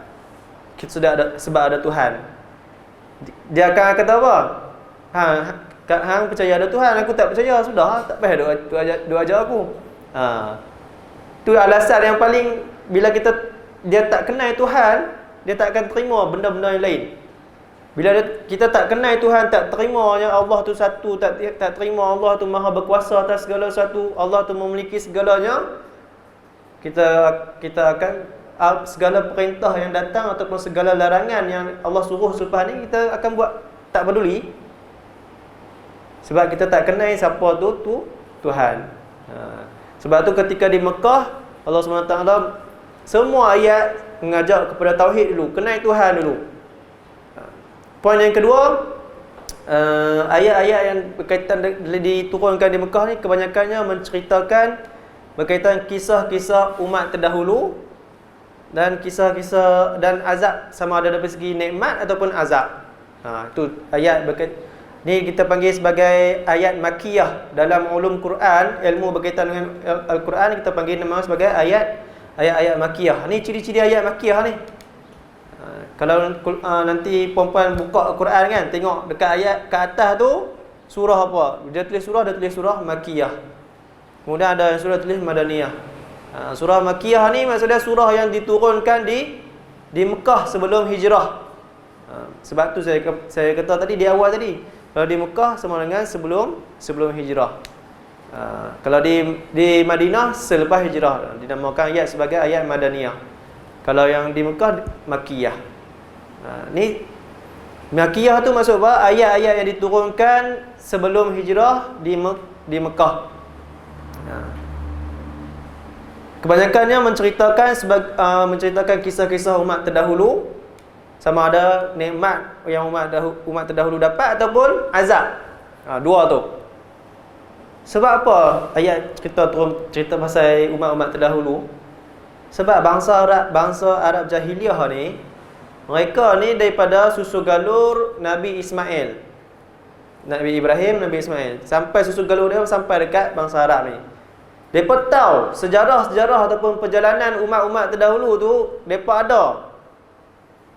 Speaker 1: Sebab ada Tuhan. Dia akan kata apa? Hang percaya ada Tuhan, aku tak percaya, sudah, tak payah duk ajar aku. Tu alasan yang paling, bila dia tak kenal Tuhan, dia tak akan terima benda-benda yang lain. Bila kita tak kenal Tuhan, tak terimanya Allah tu satu, tak terima Allah tu maha berkuasa atas segala sesuatu, Allah tu memiliki segalanya, kita akan segala perintah yang datang ataupun segala larangan yang Allah suruh selepas ni, kita akan buat tak peduli. Sebab kita tak kenal siapa tu Tuhan. Sebab tu ketika di Mekah, Allah SWT semua ayat mengajak kepada tauhid dulu, kenal Tuhan dulu. Poin yang kedua, ayat-ayat yang berkaitan diturunkan di Mekah ni kebanyakannya menceritakan berkaitan kisah-kisah umat terdahulu dan kisah-kisah dan azab, sama ada dari segi nikmat ataupun azab. Itu ayat ni kita panggil sebagai ayat makiyah. Dalam ulum Quran, ilmu berkaitan dengan Al-Quran, kita panggil nama sebagai ayat-ayat makiyah. Ni ciri-ciri ayat makiyah ni. Kalau nanti perempuan buka Al-Quran kan, tengok dekat ayat ke atas tu surah apa? Dia tulis surah makiyah. Kemudian ada surah tulis madaniyah. Surah makiyah ni maksudnya surah yang diturunkan di Mekah sebelum hijrah. Sebab tu saya kata tadi di awal tadi, kalau di Mekah sama dengan sebelum hijrah. Kalau di Madinah selepas hijrah, dinamakan ayat sebagai ayat madaniyah. Kalau yang di Mekah makiyah. Ni makiyah tu maksud apa? Ayat-ayat yang diturunkan sebelum hijrah di Mekah. Kebanyakannya menceritakan kisah-kisah umat terdahulu, sama ada nikmat yang umat terdahulu dapat ataupun azab. Dua tu. Sebab apa ayat kita turun cerita pasal umat-umat terdahulu? Sebab bangsa Arab jahiliah ni, mereka ni daripada susu galur Nabi Ismail, Nabi Ibrahim, Nabi Ismail, sampai susu galur dia sampai dekat bangsa Arab ni. Mereka tahu sejarah ataupun perjalanan umat-umat terdahulu tu, mereka ada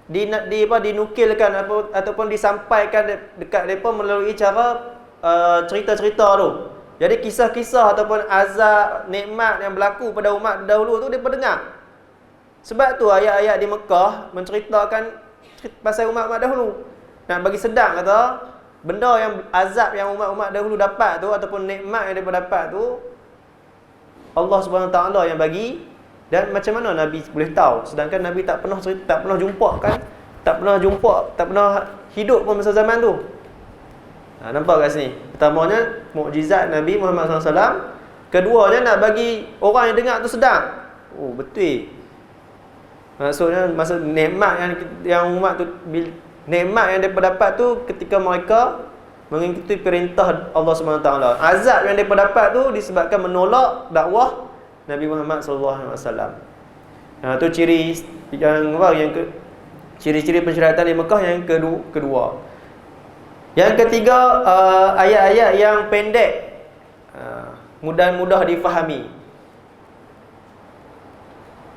Speaker 1: dinukilkan ataupun disampaikan dekat mereka melalui cara cerita-cerita tu. Jadi kisah-kisah ataupun azab, nikmat yang berlaku pada umat terdahulu tu mereka dengar. Sebab tu ayat-ayat di Mekah menceritakan pasal umat-umat dahulu. Nak bagi sedar kata, benda yang azab yang umat-umat dahulu dapat tu ataupun nikmat yang mereka dapat tu, Allah SWT yang bagi. Dan macam mana Nabi boleh tahu? Sedangkan Nabi tak pernah jumpa kan? Tak pernah hidup pun masa zaman tu. Nampak kat sini? Pertamanya, mukjizat Nabi Muhammad SAW. Keduanya, nak bagi orang yang dengar tu sedar. Oh, betul. Maksudnya, nikmat yang umat tu, nikmat yang mereka dapat tu ketika mereka mengikuti perintah Allah SWT. Azab yang mereka dapat tu disebabkan menolak dakwah Nabi Muhammad SAW. Itu ciri ciri-ciri pensyariatan di Mekah yang kedua. Yang ketiga, ayat-ayat yang pendek, mudah difahami.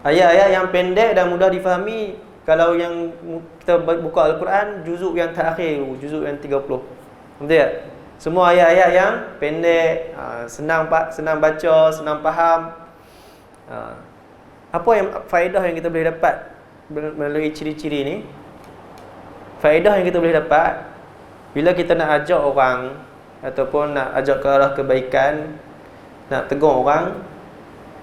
Speaker 1: Ayat-ayat yang pendek dan mudah difahami. Kalau yang kita buka Al-Quran, juzuk yang terakhir, juzuk yang 30. Betul tak? Semua ayat-ayat yang pendek, senang baca, senang faham. Apa yang faedah yang kita boleh dapat melalui ciri-ciri ni? Faedah yang kita boleh dapat bila kita nak ajak orang ataupun nak ajak ke arah kebaikan, nak tegur orang,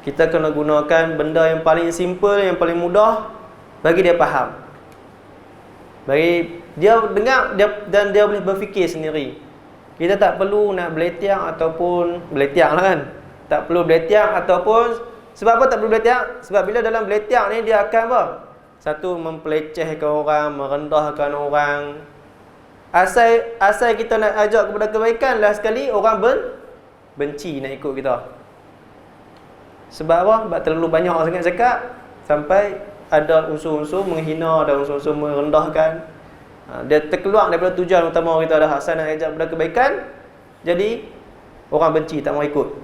Speaker 1: kita kena gunakan benda yang paling simple, yang paling mudah bagi dia faham. Bagi dia dengar dan dia boleh berfikir sendiri. Kita tak perlu nak beletiang ataupun beletiang lah kan. Tak perlu beletiang ataupun, sebab apa tak perlu beletiang? Sebab bila dalam beletiang ni dia akan apa? Satu, mempelecehkan orang, merendahkan orang. Asal kita nak ajak kepada kebaikan, last sekali orang benci nak ikut kita. Sebab apa? Sebab terlalu banyak orang sangat cakap, sampai ada unsur-unsur menghina, ada unsur-unsur merendahkan. Dia terkeluar daripada tujuan utama kita dah asal nak ajak kepada kebaikan, jadi orang benci, tak mau ikut.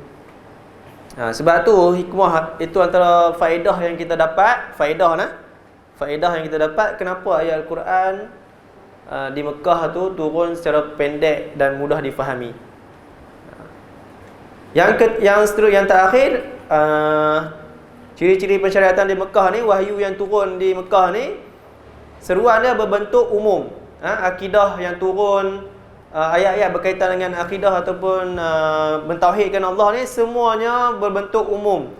Speaker 1: Sebab tu hikmah itu antara faedah yang kita dapat. Faedah yang kita dapat kenapa ayat Al-Quran di Mekah tu turun secara pendek dan mudah difahami. Yang terakhir, ciri-ciri pensyariatan di Mekah ni, wahyu yang turun di Mekah ni, seruan dia berbentuk umum. Akidah yang turun, ayat-ayat berkaitan dengan akidah ataupun mentauhidkan Allah ni, semuanya berbentuk umum.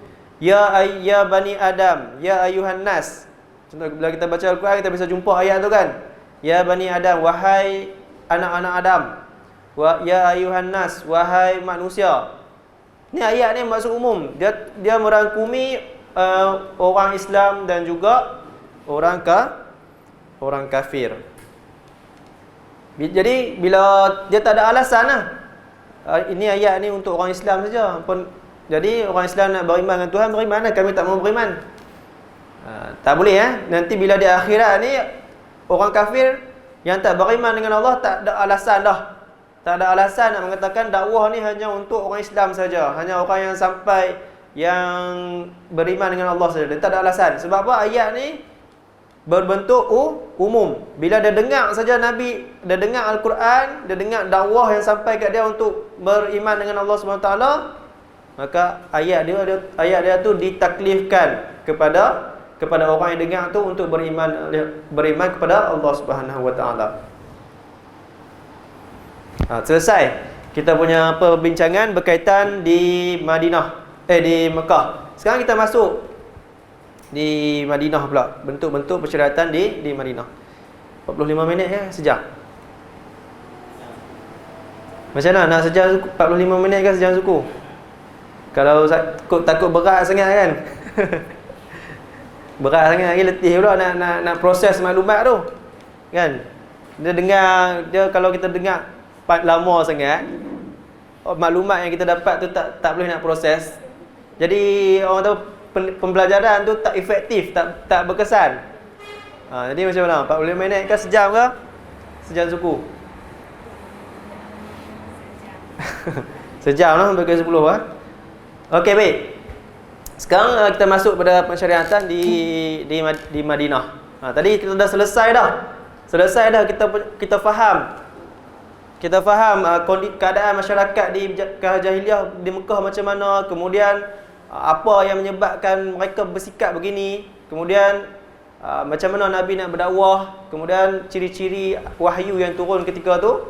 Speaker 1: Ya bani Adam, ya ayuhan nas. Contoh bila kita baca Al-Quran, kita bisa jumpa ayat tu kan. Ya bani Adam, wahai anak-anak Adam. Wa ya ayuhan nas, wahai manusia. Ni ayat ni maksud umum. Dia merangkumi orang Islam dan juga orang kafir. Jadi bila dia tak ada alasan lah. Ini ayat ni untuk orang Islam saja. Jadi orang Islam nak beriman dengan Tuhan, beriman lah. Kami tak mau beriman. Tak boleh Nanti bila di akhirat ni orang kafir yang tak beriman dengan Allah tak ada alasan dah. Tak ada alasan nak mengatakan dakwah ni hanya untuk orang Islam saja. Hanya orang yang sampai yang beriman dengan Allah saja. Dia tak ada alasan. Sebab apa? Ayat ni berbentuk umum. Bila dia dengar saja Nabi, dia dengar Al-Quran, dia dengar dakwah yang sampai kat dia untuk beriman dengan Allah SWT, maka ayat dia tu ditaklifkan kepada orang yang dengar tu untuk beriman kepada Allah Subhanahu Wa Taala. Selesai kita punya perbincangan berkaitan di di Mekah. Sekarang kita masuk di Madinah pula. Bentuk-bentuk persyaratan di Madinah. 45 minit sejam. Macam mana nak sejam 45 minit ke sejam suku? Kalau takut berat sangat kan. Berat sangat lagi, letih pula nak proses maklumat tu. Kan? Kalau kita dengar lama sangat, maklumat yang kita dapat tu tak boleh nak proses. Jadi orang tahu pembelajaran tu tak efektif, tak berkesan. Jadi macam mana? 45 minit ke sejam ke? Sejam suku. Sejam lah bagi 10 Okey, baik. Sekarang kita masuk pada pensyariatan di Madinah. Tadi kita dah selesai dah. Kita faham. Kita faham keadaan masyarakat di jahiliah di Mekah macam mana, kemudian apa yang menyebabkan mereka bersikap begini, kemudian macam mana Nabi nak berdakwah, kemudian ciri-ciri wahyu yang turun ketika tu.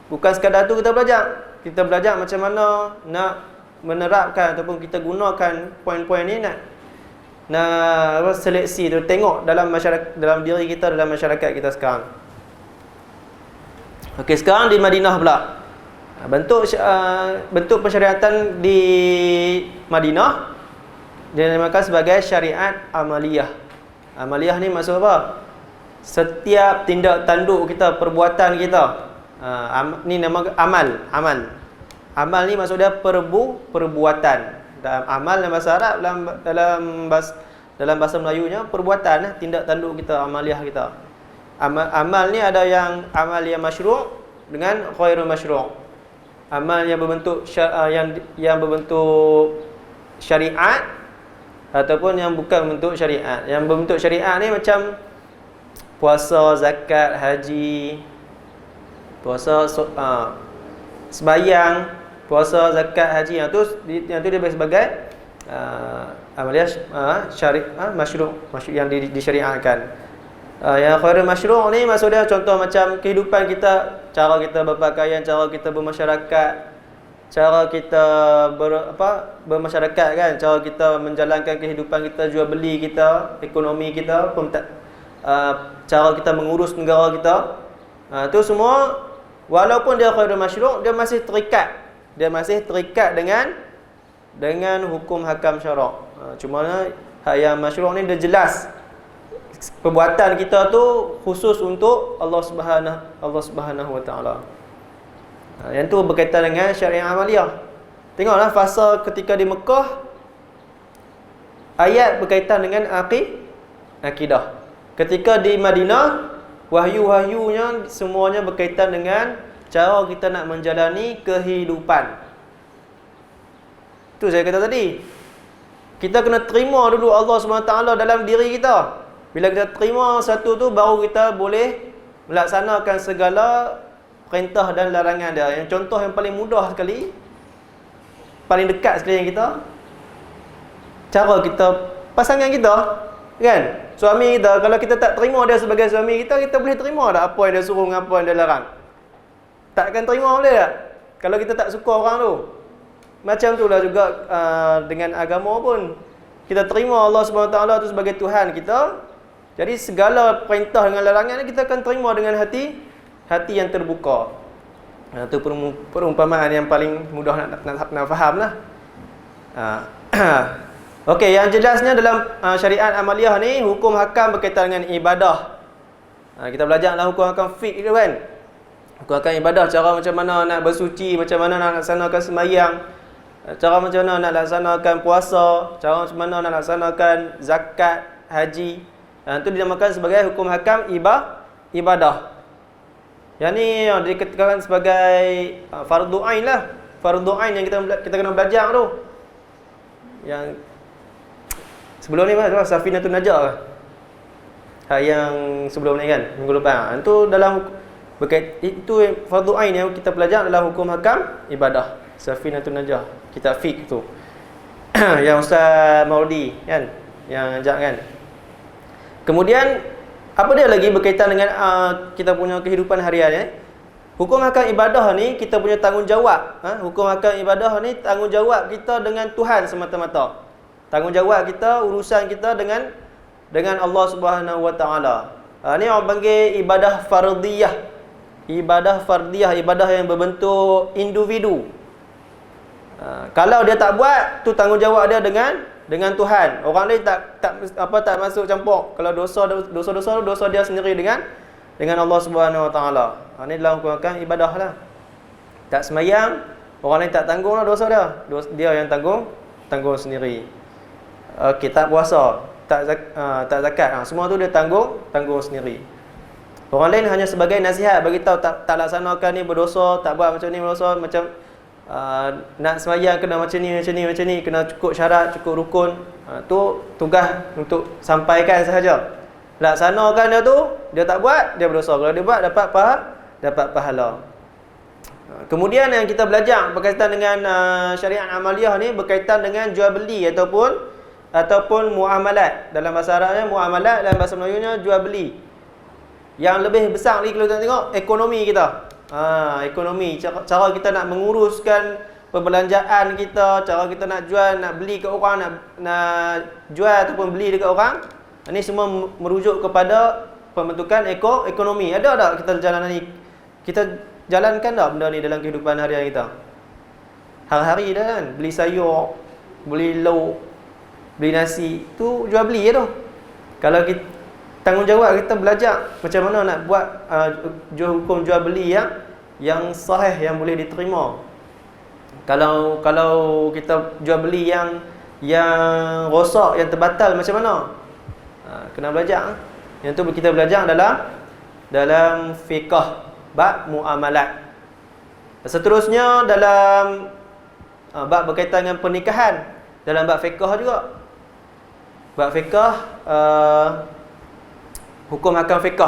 Speaker 1: Bukan sekadar tu kita belajar macam mana nak menerapkan ataupun kita gunakan poin-poin ni nak seleksi tu, tengok dalam masyarakat, dalam diri kita, dalam masyarakat kita sekarang. Okey, sekarang di Madinah pula. Bentuk pensyariatan di Madinah dinamakan sebagai syariat amaliyah. Amaliyah ni maksud apa? Setiap tindak tanduk kita, perbuatan kita, ni nama amal. Amal ni maksud dia perbuatan. Dalam amal dalam bahasa Arab, dalam bahasa Melayunya perbuatan, tindak tanduk kita, amaliyah kita. Amal ni ada yang amal yang masyru' dengan ghairu masyru'. Amal yang berbentuk yang berbentuk syariat ataupun yang bukan bentuk syariat. Yang berbentuk syariat ni macam puasa, zakat, haji, sembahyang, puasa, zakat, haji, yang tu dia sebagai amaliyah masyru' yang disyariatkan. Yang khairul masyru' ni maksud dia contoh macam kehidupan kita, cara kita berpakaian, cara kita bermasyarakat, cara kita bermasyarakat kan, cara kita menjalankan kehidupan kita, jual beli kita, ekonomi kita, cara kita mengurus negara kita. Tu semua walaupun dia khairul masyru', dia masih terikat dengan hukum hakam syarak. Cuma hak yang masyru' ni dia jelas. Perbuatan kita tu khusus untuk Allah Subhanahu Wa Taala. Yang tu berkaitan dengan syariat amaliyah. Tengoklah fasa ketika di Mekah, ayat berkaitan dengan akidah. Ketika di Madinah, wahyu-wahyunya semuanya berkaitan dengan cara kita nak menjalani kehidupan. Tu saya kata tadi. Kita kena terima dulu Allah SWT dalam diri kita. Bila kita terima satu tu, baru kita boleh melaksanakan segala perintah dan larangan dia. Yang contoh yang paling mudah sekali, paling dekat sekali yang kita, cara kita, pasangan kita, kan? Suami kita, kalau kita tak terima dia sebagai suami kita, kita boleh terima tak apa yang dia suruh dengan apa yang dia larang? Takkan terima boleh tak? Kalau kita tak suka orang tu. Macam itulah juga dengan agama pun. Kita terima Allah SWT tu sebagai Tuhan kita. Jadi segala perintah dengan larangan kita akan terima dengan hati yang terbuka. Itu perumpamaan yang paling mudah nak faham lah. Okey, yang jelasnya dalam syariat amaliyah ni, hukum hakam berkaitan dengan ibadah. Kita belajar dalam hukum hakam fiqh tu kan. Hukum hakam ibadah, cara macam mana nak bersuci, macam mana nak laksanakan sembahyang, cara macam mana nak laksanakan puasa, cara macam mana nak laksanakan zakat, haji. Itu dinamakan sebagai hukum hakam ibadah. Yang ni dikatakan sebagai fardu ain lah. Fardu ain yang kita kena belajar tu. Yang sebelum ni apa? Safinatun Najah. Yang sebelum ni kan, minggu lepas. Itu dalam itu fardu ain yang kita belajar dalam hukum hakam ibadah. Safinatun Najah, kitab fiqh tu. Yang Ustaz Maudi kan yang ajak kan. Kemudian apa dia lagi berkaitan dengan kita punya kehidupan harian Hukum hakam ibadah ni kita punya tanggungjawab. Hukum hakam ibadah ni tanggungjawab kita dengan Tuhan semata-mata. Tanggungjawab kita, urusan kita dengan Allah Subhanahu Wa Taala. Ni orang panggil ibadah fardiyah. Ibadah fardiyah, ibadah yang berbentuk individu. Kalau dia tak buat, tu tanggungjawab dia dengan Tuhan. Orang lain tak masuk campur. Kalau dosa dia sendiri dengan Allah Subhanahu Wa Taala. Ini dalam hukum hakam ibadah lah. Tak semayang, orang lain tak tanggung lah dosa dia. Dia yang tanggung sendiri. Okey, tak puasa, tak zakat, semua tu dia tanggung sendiri. Orang lain hanya sebagai nasihat, bagi tahu tak laksanakan ni berdosa, tak buat macam ni berdosa, macam nak semayang kena macam ni, kena cukup syarat, cukup rukun. Tu tugas untuk sampaikan sahaja. Laksanakan dia tu, dia tak buat, dia berdosa. Kalau dia buat, dapat pahala. Kemudian yang kita belajar berkaitan dengan syariat amaliyah ni berkaitan dengan jual beli ataupun muamalat. Dalam bahasa Arabnya muamalat, dalam bahasa Melayunya jual beli. Yang lebih besar lagi kalau kita tengok ekonomi kita. Ekonomi, cara kita nak menguruskan perbelanjaan kita, cara kita nak jual, nak beli ke orang, nak jual ataupun beli dekat orang. Ini semua merujuk kepada pembentukan ekonomi. Ada tak kita jalankan tak benda ni dalam kehidupan harian kita? Hari-hari dah kan, beli sayur, beli lauk, beli nasi, tu jual beli tu. Kalau kita tanggungjawab kita belajar macam mana nak buat hukum jual beli yang sahih, yang boleh diterima. Kalau kita jual beli yang rosak, yang terbatal, macam mana? Kena belajar. Yang tu kita belajar dalam fiqh bab muamalat. Seterusnya dalam bab berkaitan dengan pernikahan, dalam bab fiqh juga. Bab fiqh hukum hakam fiqh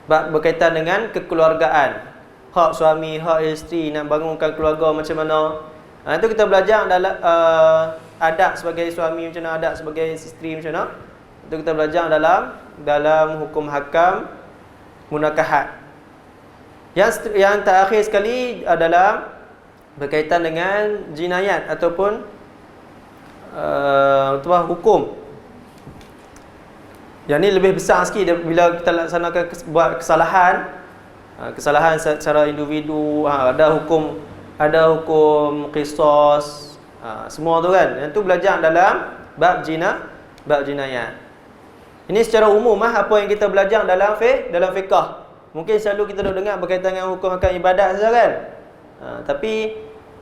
Speaker 1: bab berkaitan dengan kekeluargaan. Hak suami, hak isteri, nak bangunkan keluarga macam mana. Itu kita belajar dalam adab sebagai suami macam mana, adab sebagai isteri macam mana. Itu kita belajar dalam hukum hakam munakahat. Yang terakhir sekali adalah berkaitan dengan jinayat ataupun hukum. Yang ni lebih besar sikit bila kita laksanakan buat kesalahan secara individu. Ada hukum qisas, semua tu kan. Yang tu belajar dalam bab jinayat. Ini secara umum apa yang kita belajar dalam fiqh. Mungkin selalu kita duk dengar berkaitan dengan hukum hakam ibadat saja kan. Tapi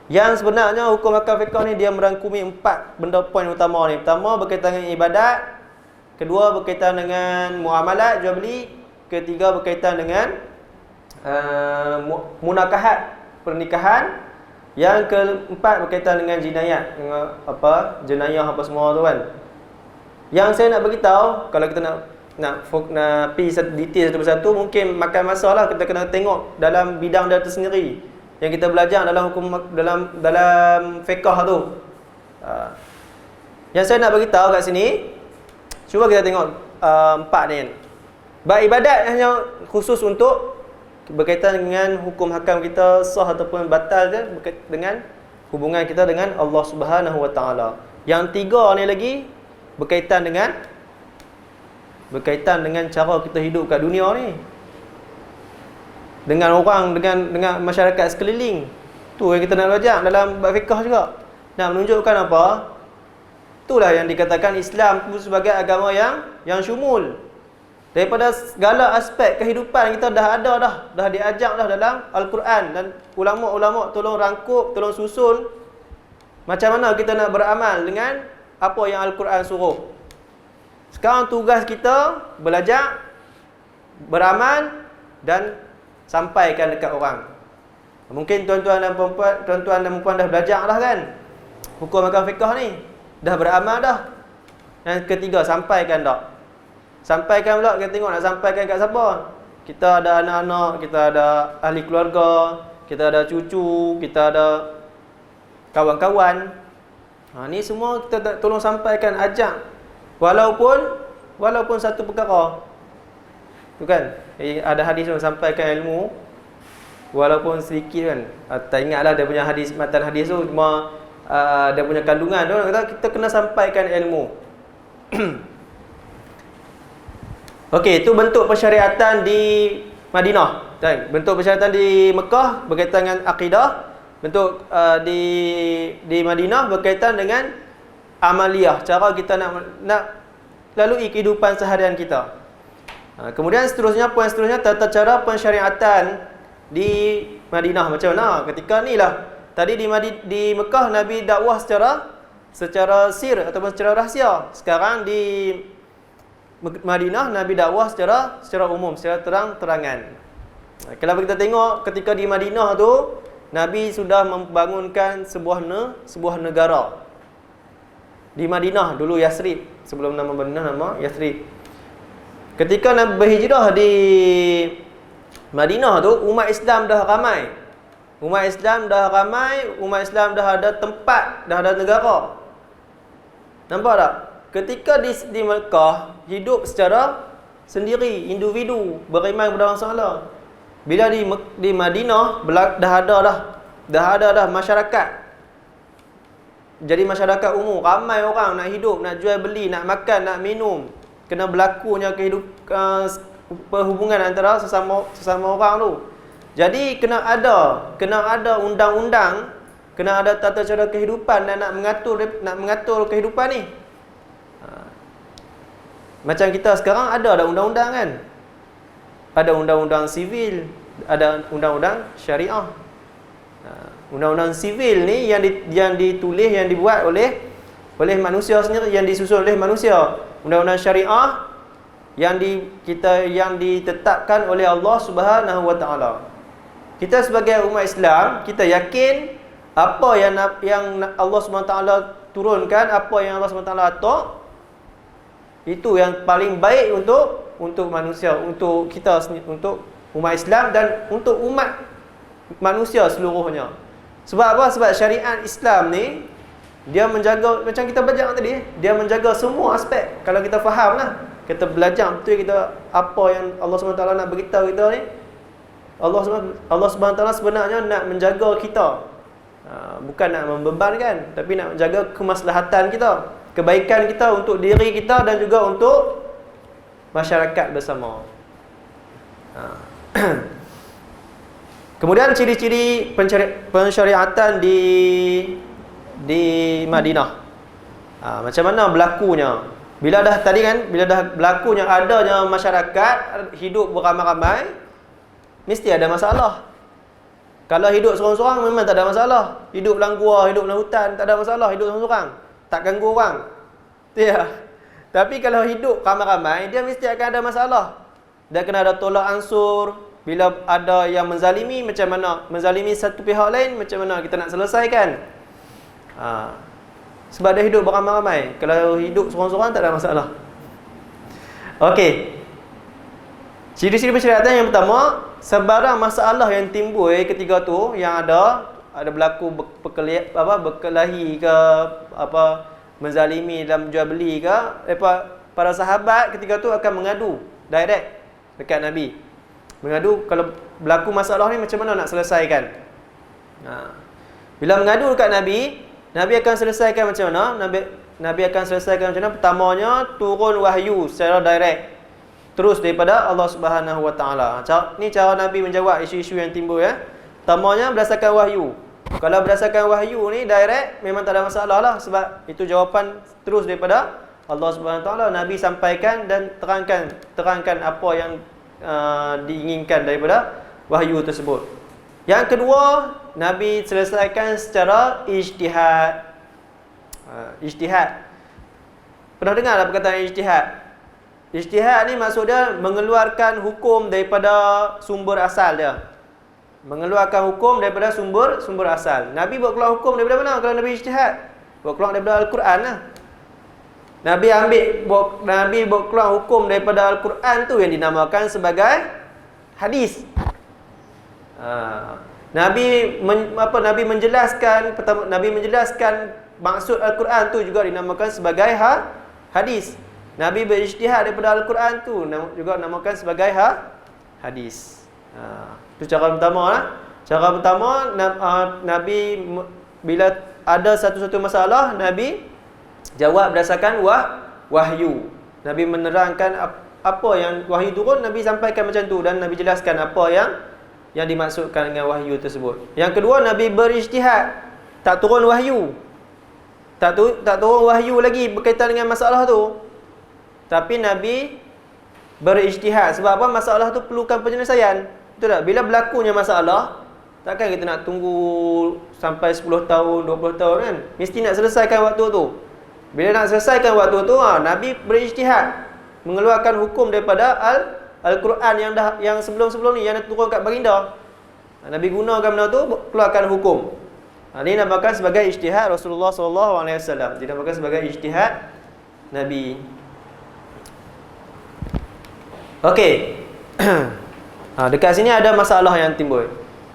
Speaker 1: yang sebenarnya hukum hakam fiqh ni dia merangkumi 4 benda poin utama ni. Pertama berkaitan dengan ibadat, kedua berkaitan dengan muamalat, jual beli, ketiga berkaitan dengan munakahat, pernikahan, yang keempat berkaitan dengan jinayat, dengan jenayah apa semua tu kan. Yang saya nak beritahu, kalau kita nak pergi detail satu persatu, mungkin makan masa lah. Kita kena tengok dalam bidang dia tersendiri yang kita belajar dalam hukum dalam fiqh tu. Yang saya nak beritahu kat sini, cuba kita tengok 4 ni. Bab ibadat hanya khusus untuk berkaitan dengan hukum hakam kita sah ataupun batal dia dengan hubungan kita dengan Allah Subhanahu Wa Taala. Yang 3 ni lagi berkaitan dengan cara kita hidup kat dunia ni. dengan orang, dengan masyarakat sekeliling. Tu yang kita nak belajar dalam bab fiqh juga. Nak menunjukkan apa? Itulah yang dikatakan Islam itu sebagai agama yang syumul. Daripada segala aspek kehidupan kita dah ada dah diajak dah dalam Al-Quran, dan ulama-ulama tolong rangkup, tolong susun macam mana kita nak beramal dengan apa yang Al-Quran suruh. Sekarang tugas kita belajar, beramal dan sampaikan dekat orang. Mungkin tuan-tuan dan puan dah belajar dah kan hukum agama fiqh ni, dah beramal dah. Yang ketiga, sampaikan tak? Sampaikan pula, kita tengok nak sampaikan kat siapa. Kita ada anak-anak, kita ada ahli keluarga, kita ada cucu, kita ada kawan-kawan. Ni semua kita tolong sampaikan, ajak. Walaupun satu perkara. Tu kan? Ada hadis tu, sampaikan ilmu walaupun sedikit kan. Tak ingatlah dia punya hadis, matan hadis tu, cuma dia punya kandungan tu kata kita kena sampaikan ilmu. Okey, itu bentuk persyariatan di Madinah. Dan bentuk persyariatan di Mekah berkaitan dengan akidah. Bentuk di Madinah berkaitan dengan amaliyah, cara kita nak lalui kehidupan seharian kita. Kemudian poin seterusnya tata cara pensyariatan di Madinah macam mana? Ketika ni lah tadi di Mekah Nabi dakwah secara sir ataupun secara rahsia. Sekarang di Madinah Nabi dakwah secara umum, secara terang-terangan. Kalau kita tengok ketika di Madinah tu Nabi sudah membangunkan sebuah negara. Di Madinah dulu Yathrib, sebelum nama Madinah nama Yathrib. Ketika Nabi berhijrah di Madinah tu umat Islam dah ramai. Umat Islam dah ada tempat, dah ada negara. Nampak tak? Ketika di Mekah hidup secara sendiri, individu, beriman kepada Allah. Bila di Madinah dah ada masyarakat. Jadi masyarakat umum, ramai orang nak hidup, nak jual beli, nak makan, nak minum. Kena berlakunya perhubungan antara sesama orang tu. Jadi kena ada undang-undang, kena ada tata cara kehidupan dan nak mengatur kehidupan ni. Macam kita sekarang ada undang-undang kan? Ada undang-undang sivil, ada undang-undang syariah. Undang-undang sivil ni yang ditulis, yang dibuat oleh manusia sendiri, yang disusun oleh manusia. Undang-undang syariah yang ditetapkan oleh Allah Subhanahu Wa Taala. Kita sebagai umat Islam, kita yakin apa yang Allah Subhanahu Wa Taala turunkan, apa yang Allah Subhanahu Wa Taala atur, itu yang paling baik untuk manusia, untuk kita, untuk umat Islam dan untuk umat manusia seluruhnya. Sebab apa? Sebab syariat Islam ni dia menjaga, macam kita belajar tadi, dia menjaga semua aspek. Kalau kita faham lah, kita belajar betul kita apa yang Allah SWT nak beritahu kita ni. Allah SWT sebenarnya nak menjaga kita, bukan nak membebankan, tapi nak menjaga kemaslahatan kita, kebaikan kita untuk diri kita dan juga untuk masyarakat bersama. Kemudian ciri-ciri pensyariatan di Madinah. Macam mana berlakunya? Bila dah berlakunya adanya masyarakat hidup beramai-ramai, mesti ada masalah. Kalau hidup seorang-seorang memang tak ada masalah. Hidup dalam gua, hidup dalam hutan, tak ada masalah. Hidup seorang-seorang, tak ganggu orang. Ya. Tapi kalau hidup ramai-ramai, dia mesti akan ada masalah. Dia kena ada tolak ansur. Bila ada yang menzalimi, macam mana? Menzalimi satu pihak lain, macam mana kita nak selesaikan? Sebab dia hidup beramai-ramai. Kalau hidup seorang-seorang, tak ada masalah. Okey. Ciri-ciri persyariatan yang pertama, sebarang masalah yang timbul ketika tu, yang ada berlaku berkelahi ke, menzalimi dalam jual beli ke, para sahabat ketika tu akan mengadu direct dekat Nabi. Mengadu kalau berlaku masalah ni macam mana nak selesaikan. Bila mengadu dekat Nabi, Nabi akan selesaikan macam mana? Nabi akan selesaikan macam mana? Pertamanya turun wahyu secara direct. terus daripada Allah Subhanahu Wa Taala. Ni cara Nabi menjawab isu-isu yang timbul ya. Pertamanya berdasarkan wahyu. Kalau berdasarkan wahyu ni direct memang tak ada masalah lah, sebab itu jawapan terus daripada Allah Subhanahu Wa Taala. Nabi sampaikan dan terangkan apa yang diinginkan daripada wahyu tersebut. Yang kedua, Nabi selesaikan secara ijtihad. Ijtihad. Pernah dengar tak perkataan ijtihad? Ijtihad ni maksudnya mengeluarkan hukum daripada sumber asal dia. Mengeluarkan hukum daripada sumber asal. Nabi buat keluar hukum daripada mana kalau Nabi ijtihad? Buat keluar daripada Al-Quran lah. Nabi buat keluar hukum daripada Al-Quran tu yang dinamakan sebagai hadis. Nabi menjelaskan maksud Al-Quran tu juga dinamakan sebagai hadis. Nabi berijtihad daripada Al-Quran tu juga dinamakan sebagai hadis. Itu cara pertama lah. Cara pertama, Nabi bila ada satu-satu masalah, Nabi jawab berdasarkan wahyu. Nabi menerangkan apa yang wahyu turun, Nabi sampaikan macam tu, dan Nabi jelaskan apa yang dimaksudkan dengan wahyu tersebut. Yang kedua, Nabi berijtihad, tak turun wahyu. Tak turun wahyu lagi berkaitan dengan masalah tu. Tapi Nabi berijtihad. Sebab apa? Masalah tu perlukan penyelesaian. Betul tak? Bila berlakunya masalah, takkan kita nak tunggu sampai 10 tahun, 20 tahun kan? Mesti nak selesaikan waktu tu. Bila nak selesaikan waktu tu, Nabi berijtihad, mengeluarkan hukum daripada Al-Quran yang sebelum-sebelum ni, yang turun kat baginda. Nabi gunakan benda tu, keluarkan hukum. Ini dinamakan sebagai ijtihad Rasulullah SAW. Dinamakan sebagai ijtihad Nabi. Okey. Dekat sini ada masalah yang timbul.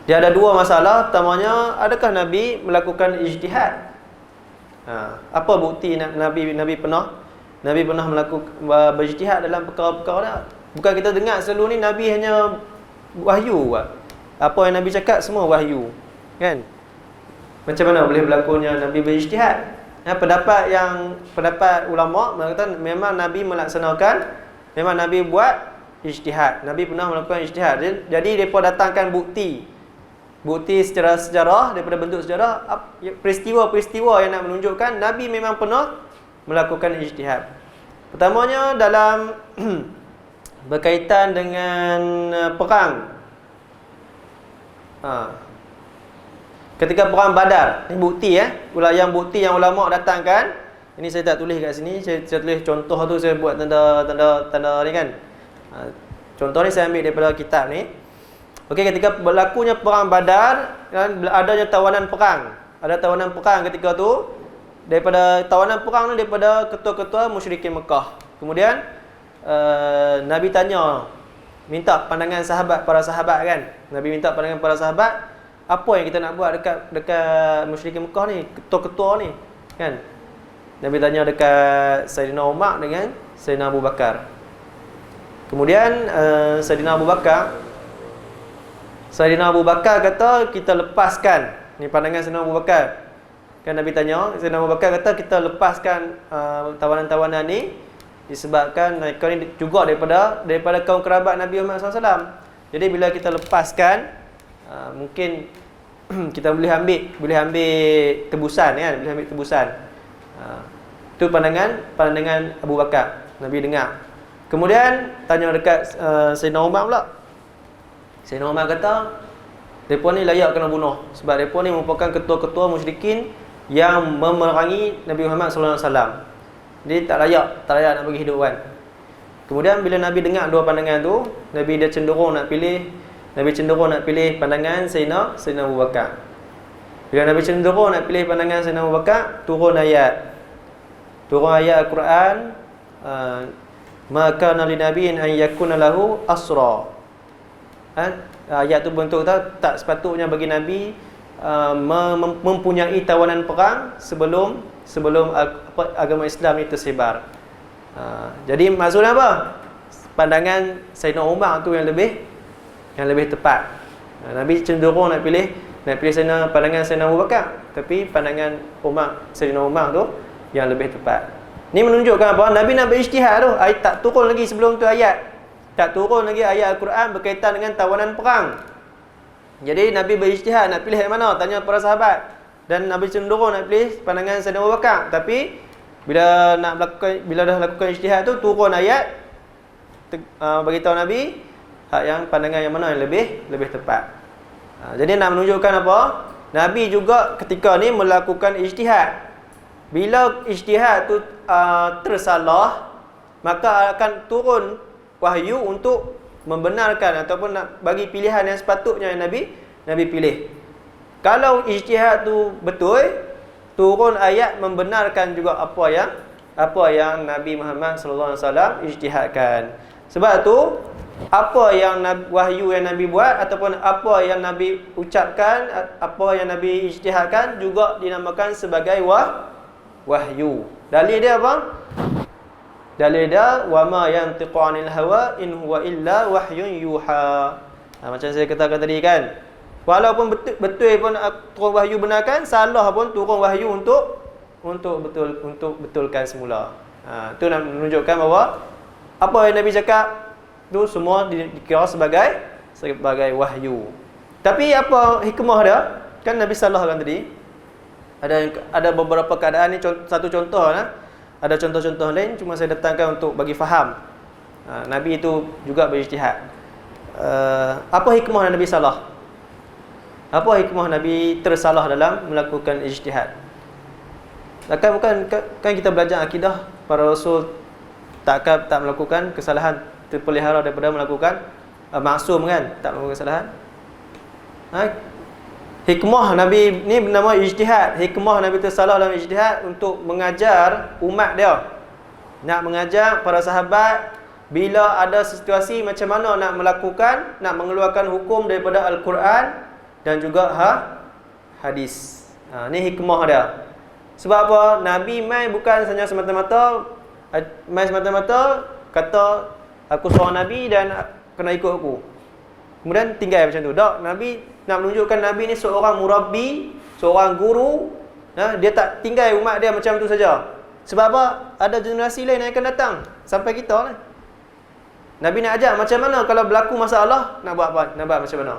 Speaker 1: Dia ada dua masalah. Pertamanya, adakah Nabi melakukan ijtihad? Apa bukti Nabi pernah melakukan berijtihad dalam perkara-perkara dia? Bukan kita dengar selalu ni Nabi hanya wahyu. Apa yang Nabi cakap semua wahyu, kan? Macam mana boleh berlakunya Nabi berijtihad? Pendapat ulama mengatakan memang Nabi buat ijtihad. Nabi pernah melakukan ijtihad. Jadi mereka datangkan bukti secara sejarah, daripada bentuk sejarah, peristiwa-peristiwa yang nak menunjukkan Nabi memang pernah melakukan ijtihad. Pertamanya dalam berkaitan dengan perang. Ketika perang Badar, ini bukti bukti yang ulama datangkan. Ini saya tak tulis kat sini, saya tulis contoh tu, saya buat tanda ni kan. Contoh ni saya ambil daripada kitab ni. Okey, ketika berlakunya perang Badar, dan adanya tawanan perang. Ada tawanan perang ketika tu. Daripada tawanan perang ni daripada ketua-ketua musyrikin Mekah. Kemudian Nabi minta pandangan para sahabat kan. Nabi minta pandangan para sahabat, apa yang kita nak buat dekat musyrikin Mekah ni, ketua-ketua ni, kan? Nabi tanya dekat Sayyidina Umar dengan Sayyidina Abu Bakar. Kemudian Sayyidina Abu Bakar kata, kita lepaskan. Ni pandangan Sayyidina Abu Bakar. Kan Nabi tanya, Sayyidina Abu Bakar kata, kita lepaskan tawanan-tawanan ni disebabkan mereka ni juga daripada kaum kerabat Nabi Muhammad SAW. Jadi bila kita lepaskan, mungkin kita boleh ambil tebusan kan, boleh ambil tebusan. Itu pandangan Abu Bakar. Nabi dengar. Kemudian tanya dekat Sayyidina Umar pula. Sayyidina Umar kata, mereka ni layak kena bunuh sebab mereka ni merupakan ketua-ketua musyrikin yang memerangi Nabi Muhammad SAW. Jadi tak layak nak bagi hidup kan. Kemudian bila Nabi dengar dua pandangan tu, Nabi cenderung nak pilih pandangan Sayyidina Abu Bakar. Bila Nabi cenderung nak pilih pandangan Sayyidina Abu Bakar, turun ayat Al-Quran, maka nali nabiin an yakuna lahu asra. Ayat tu bentuk tak sepatutnya bagi Nabi mempunyai tawanan perang sebelum agama Islam ini tersebar. Jadi maksudnya apa? Pandangan Sayyidina Umar tu yang lebih tepat. Nabi cenderung nak pilih pandangan Sayyidina Abu Bakar, tapi pandangan Sayyidina Umar tu yang lebih tepat. Ni menunjukkan apa? Nabi nak berijtihad tu. Ayat tak turun lagi sebelum tu ayat. Tak turun lagi ayat Al-Quran berkaitan dengan tawanan perang. Jadi Nabi berijtihad nak pilih yang mana, tanya para sahabat. Dan Nabi cenderung nak pilih pandangan Sayyidina Abu Bakar. Tapi bila dah lakukan ijtihad tu, turun ayat beritahu Nabi hak yang pandangan yang mana yang lebih tepat. Jadi nak menunjukkan apa? Nabi juga ketika ni melakukan ijtihad. Bila ijtihad tu tersalah, maka akan turun wahyu untuk membenarkan ataupun nak bagi pilihan yang sepatutnya yang Nabi pilih. Kalau ijtihad tu betul, turun ayat membenarkan juga apa yang Nabi Muhammad sallallahu alaihi wasallam ijtihadkan. Sebab tu apa yang wahyu yang Nabi buat ataupun apa yang Nabi ucapkan, apa yang Nabi ijtihadkan juga dinamakan sebagai wahyu. Dalil dia apa? Dalil dia wama yantiqu 'anil hawa in huwa illa wahyun yuha. Macam saya katakan tadi kan. Walaupun betul pun turun wahyu benarkan, salah pun turun wahyu untuk betulkan semula. Itu nak menunjukkan bahawa apa yang Nabi cakap tu semua dikira sebagai wahyu. Tapi apa hikmah dia? Kan Nabi salahkan tadi. Ada beberapa keadaan ni, satu contoh lah. Ada contoh-contoh lain cuma saya datangkan untuk bagi faham. Nabi itu juga berijtihad. Apa hikmah Nabi salah? Apa hikmah Nabi tersalah dalam melakukan ijtihad? Kan kita belajar akidah, para rasul tak melakukan kesalahan, terpelihara daripada melakukan maksum kan, tak melakukan kesalahan. Hikmah Nabi ni bernama ijtihad. Hikmah Nabi tersalah dalam ijtihad untuk mengajar umat dia, nak mengajar para sahabat bila ada situasi macam mana nak mengeluarkan hukum daripada Al-Quran dan juga hadis. Ni hikmah dia. Sebab apa? Nabi bukan hanya semata-mata kata aku seorang Nabi dan kena ikut aku, kemudian tinggal macam tu. Tak, Nabi nak menunjukkan Nabi ni seorang murabbi, seorang guru. Dia tak tinggal umat dia macam tu saja. Sebab apa? Ada generasi lain yang akan datang sampai kita ni. Nabi nak ajar macam mana kalau berlaku masalah, nak buat apa? Nak buat macam mana?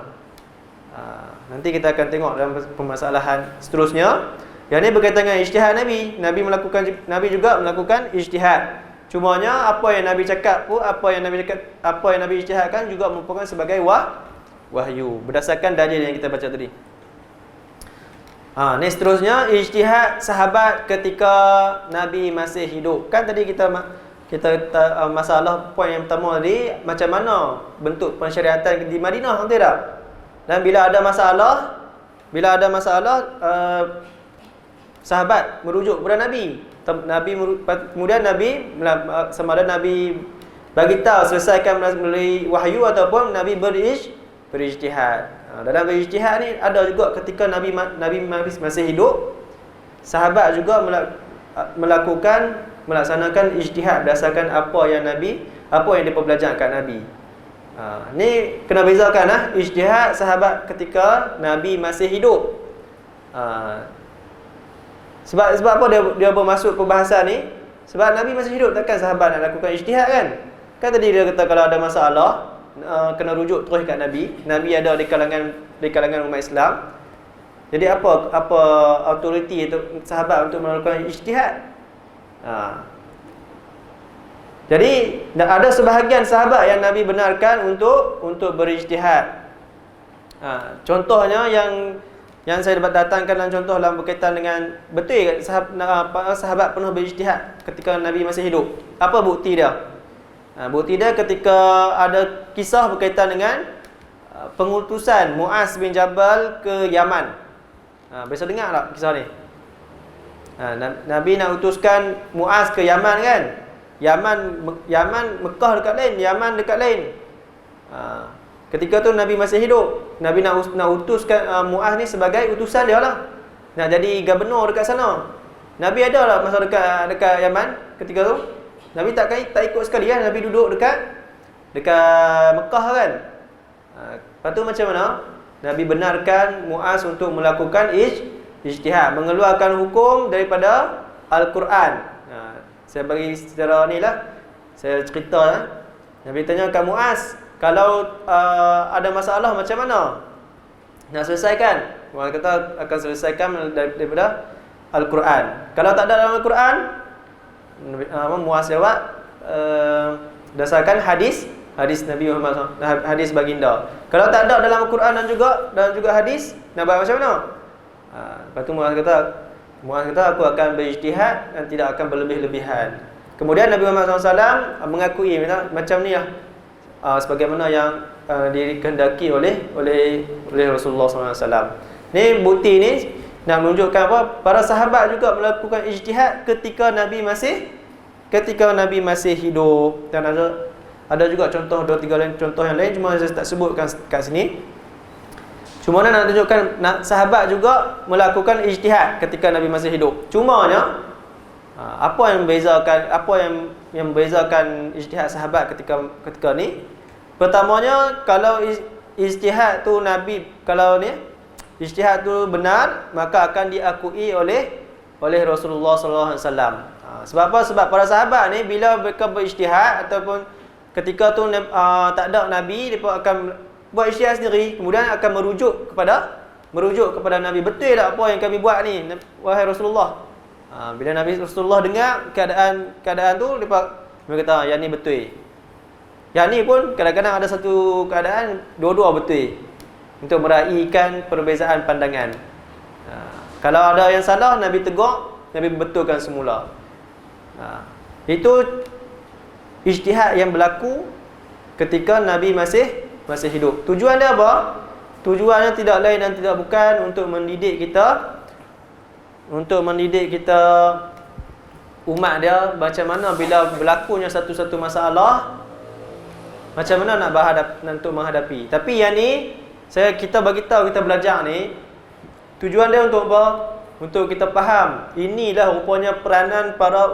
Speaker 1: Nanti kita akan tengok dalam permasalahan seterusnya. Yang ni berkaitan dengan ijtihad Nabi. Nabi juga melakukan ijtihad. Cumanya apa yang Nabi cakap pun, apa yang Nabi ijtihadkan juga merupakan sebagai wahyu berdasarkan dalil yang kita baca tadi. Ni seterusnya ijtihad sahabat ketika Nabi masih hidup. Kan tadi kita masalah poin yang pertama tadi, macam mana bentuk pensyariatan di Madinah, nanti tak? Dan bila ada masalah sahabat merujuk kepada Nabi. Kemudian Nabi sama ada Nabi bagi tahu selesaikan melalui wahyu ataupun Nabi berijtihad. Dalam berijtihad ni ada juga ketika Nabi masih hidup, sahabat juga melaksanakan ijtihad berdasarkan apa yang dipelajarkan Nabi. Ni kena bezakan ijtihad sahabat ketika Nabi masih hidup. Sebab apa dia bermasuk perbahasan ni? Sebab Nabi masih hidup, takkan sahabat nak lakukan ijtihad kan? Kan tadi dia kata kalau ada masalah kena rujuk terus kat Nabi. Nabi ada di kalangan umat Islam. Jadi apa autoriti untuk sahabat untuk melakukan ijtihad? Jadi ada sebahagian sahabat yang Nabi benarkan untuk berijtihad. Contohnya yang saya dapat datangkan dalam contoh dalam berkaitan dengan betul sahabat penuh berijtihad ketika Nabi masih hidup. Apa bukti dia? Bukti dia ketika ada kisah berkaitan dengan pengutusan Muaz bin Jabal ke Yaman. Biasa dengar tak kisah ni? Nabi nak utuskan Muaz ke Yaman kan? Yaman Mekah dekat lain, Yaman dekat lain. Ketika tu Nabi masih hidup. Nabi nak utuskan Muaz ni sebagai utusan dia lah. Nak jadi gubernur dekat sana. Nabi ada lah masa dekat Yaman ketika tu. Nabi tak ikut sekali kan. Nabi duduk dekat Mekah kan. Lepas tu macam mana? Nabi benarkan Muaz untuk melakukan ijtihad, mengeluarkan hukum daripada Al-Quran. Saya bagi secara ni lah, saya cerita Nabi tanya kat Muaz, kalau ada masalah macam mana nak selesaikan? Muaz kata akan selesaikan daripada Al-Quran. Kalau tak ada dalam Al-Quran, Muaz jawab berdasarkan hadis Nabi Muhammad SAW, hadis baginda. Kalau tak ada dalam Al-Quran dan juga hadis, nak buat macam mana? Lepas tu Muaz kata aku akan berijtihad dan tidak akan berlebih-lebihan. Kemudian Nabi Muhammad SAW mengakui macam ni lah, sebagaimana yang dikehendaki oleh Rasulullah SAW. Ni bukti ni nak menunjukkan apa? Para sahabat juga melakukan ijtihad ketika Nabi masih hidup. Dan ada juga contoh 2-3 contoh yang lain, cuma saya tak sebutkan kat sini. Cuma nak tunjukkan sahabat juga melakukan ijtihad ketika Nabi masih hidup. Cumanya apa yang membezakan ijtihad sahabat ketika ni? Pertamanya, kalau ijtihad tu ijtihad tu benar, maka akan diakui oleh Rasulullah sallallahu alaihi wasallam. Sebab apa? Sebab para sahabat ni bila mereka berijtihad ataupun ketika tu tak ada Nabi, mereka akan buat ijtihad sendiri, kemudian akan merujuk kepada Nabi. Betul tak apa yang kami buat ni, wahai Rasulullah? Bila Rasulullah dengar keadaan tu, mereka kata yang ni betul. Yang ni pun kadang-kadang ada satu keadaan dua-dua betul, untuk meraihkan perbezaan pandangan. Kalau ada yang salah, Nabi tegur, Nabi betulkan semula. Itu ijtihad yang berlaku ketika Nabi masih hidup. Tujuan dia apa? Tujuannya tidak lain dan tidak bukan untuk mendidik kita umat dia macam mana bila berlakunya satu-satu masalah, macam mana nak untuk menghadapi. Tapi yang ni kita belajar ni, tujuan dia untuk apa? Untuk kita faham inilah rupanya peranan para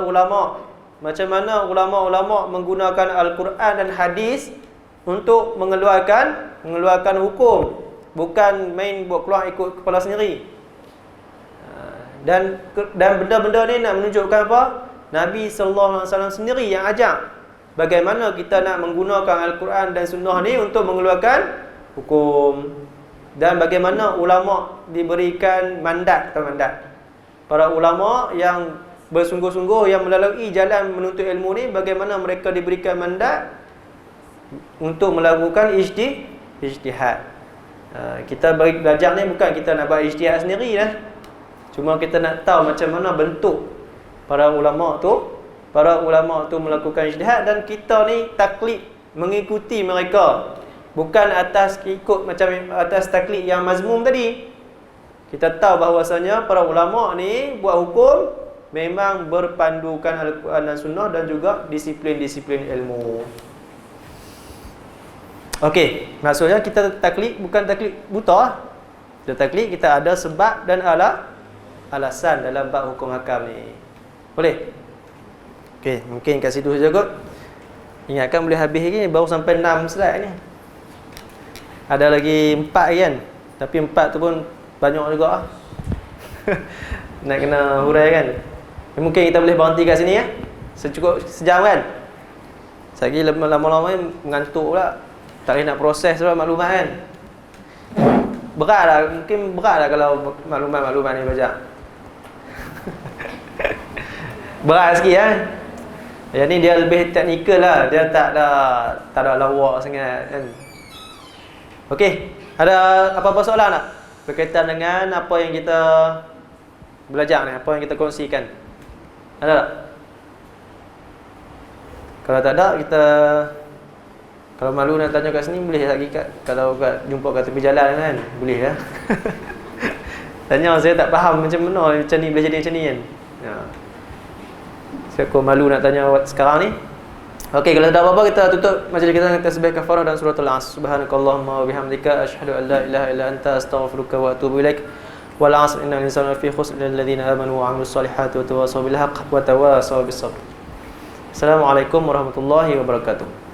Speaker 1: ulama. Macam mana ulama-ulama menggunakan Al-Quran dan hadis untuk mengeluarkan hukum, bukan main buat keluar ikut kepala sendiri. Dan benda-benda ni nak menunjukkan apa? Nabi sallallahu alaihi wasallam sendiri yang ajak bagaimana kita nak menggunakan Al-Quran dan sunnah ni untuk mengeluarkan hukum, dan bagaimana ulama diberikan mandat. Para ulama yang bersungguh-sungguh yang melalui jalan menuntut ilmu ni, bagaimana mereka diberikan mandat untuk melakukan ijtihad. Kita belajar ni bukan kita nak buat ijtihad sendiri lah. Cuma kita nak tahu macam mana bentuk para ulama tu melakukan ijtihad, dan kita ni taklid mengikuti mereka, bukan atas taklid yang mazmum tadi. Kita tahu bahawasanya para ulama ni buat hukum memang berpandukan Al-Quran dan Sunnah dan juga disiplin-disiplin ilmu. Okey, maksudnya kita taklid bukan taklid buta. Kita taklid, kita ada sebab dan alasan dalam bab hukum hakam ni. Boleh? Okey, mungkin kat situ saja kot. Ingatkan boleh habis lagi, baru sampai 6 slide ni. Ada lagi 4 kan? Tapi 4 tu pun banyak juga lah. Nak kena hurai kan? Mungkin kita boleh berhenti kat sini ya. Secukup sejam kan? Lagi lama-lama ni mengantuk pula. Tak boleh nak proses pula maklumat kan? Mungkin berat lah kalau maklumat ni banyak. Berat sikit kan? Yang ni dia lebih teknikal lah. Dia tak ada lawak sangat kan? Okey, ada apa-apa soalan tak? Berkaitan dengan apa yang kita belajar ni, apa yang kita kongsikan. Ada tak? Kalau tak ada, kalau malu nak tanya kat sini, boleh lagi kalau jumpa kat tepi jalan kan, boleh lah. Tanya, saya tak faham macam mana macam ni boleh jadi macam ni kan. Saya malu nak tanya sekarang ni. Okey, kalau tak ada apa-apa, kita tutup majlis kita dengan tasbih kafarah dan suratul Asr. Subhanakallahumma wa bihamdika asyhadu an la ilaha illa anta astaghfiruka wa atubu ilaik. Wal 'asr innal insana lafi khusr illa alladhina amanu wa 'amilus solihati wa tawassaw bil haqq wa tawassaw bis sabr. Assalamualaikum warahmatullahi wabarakatuh.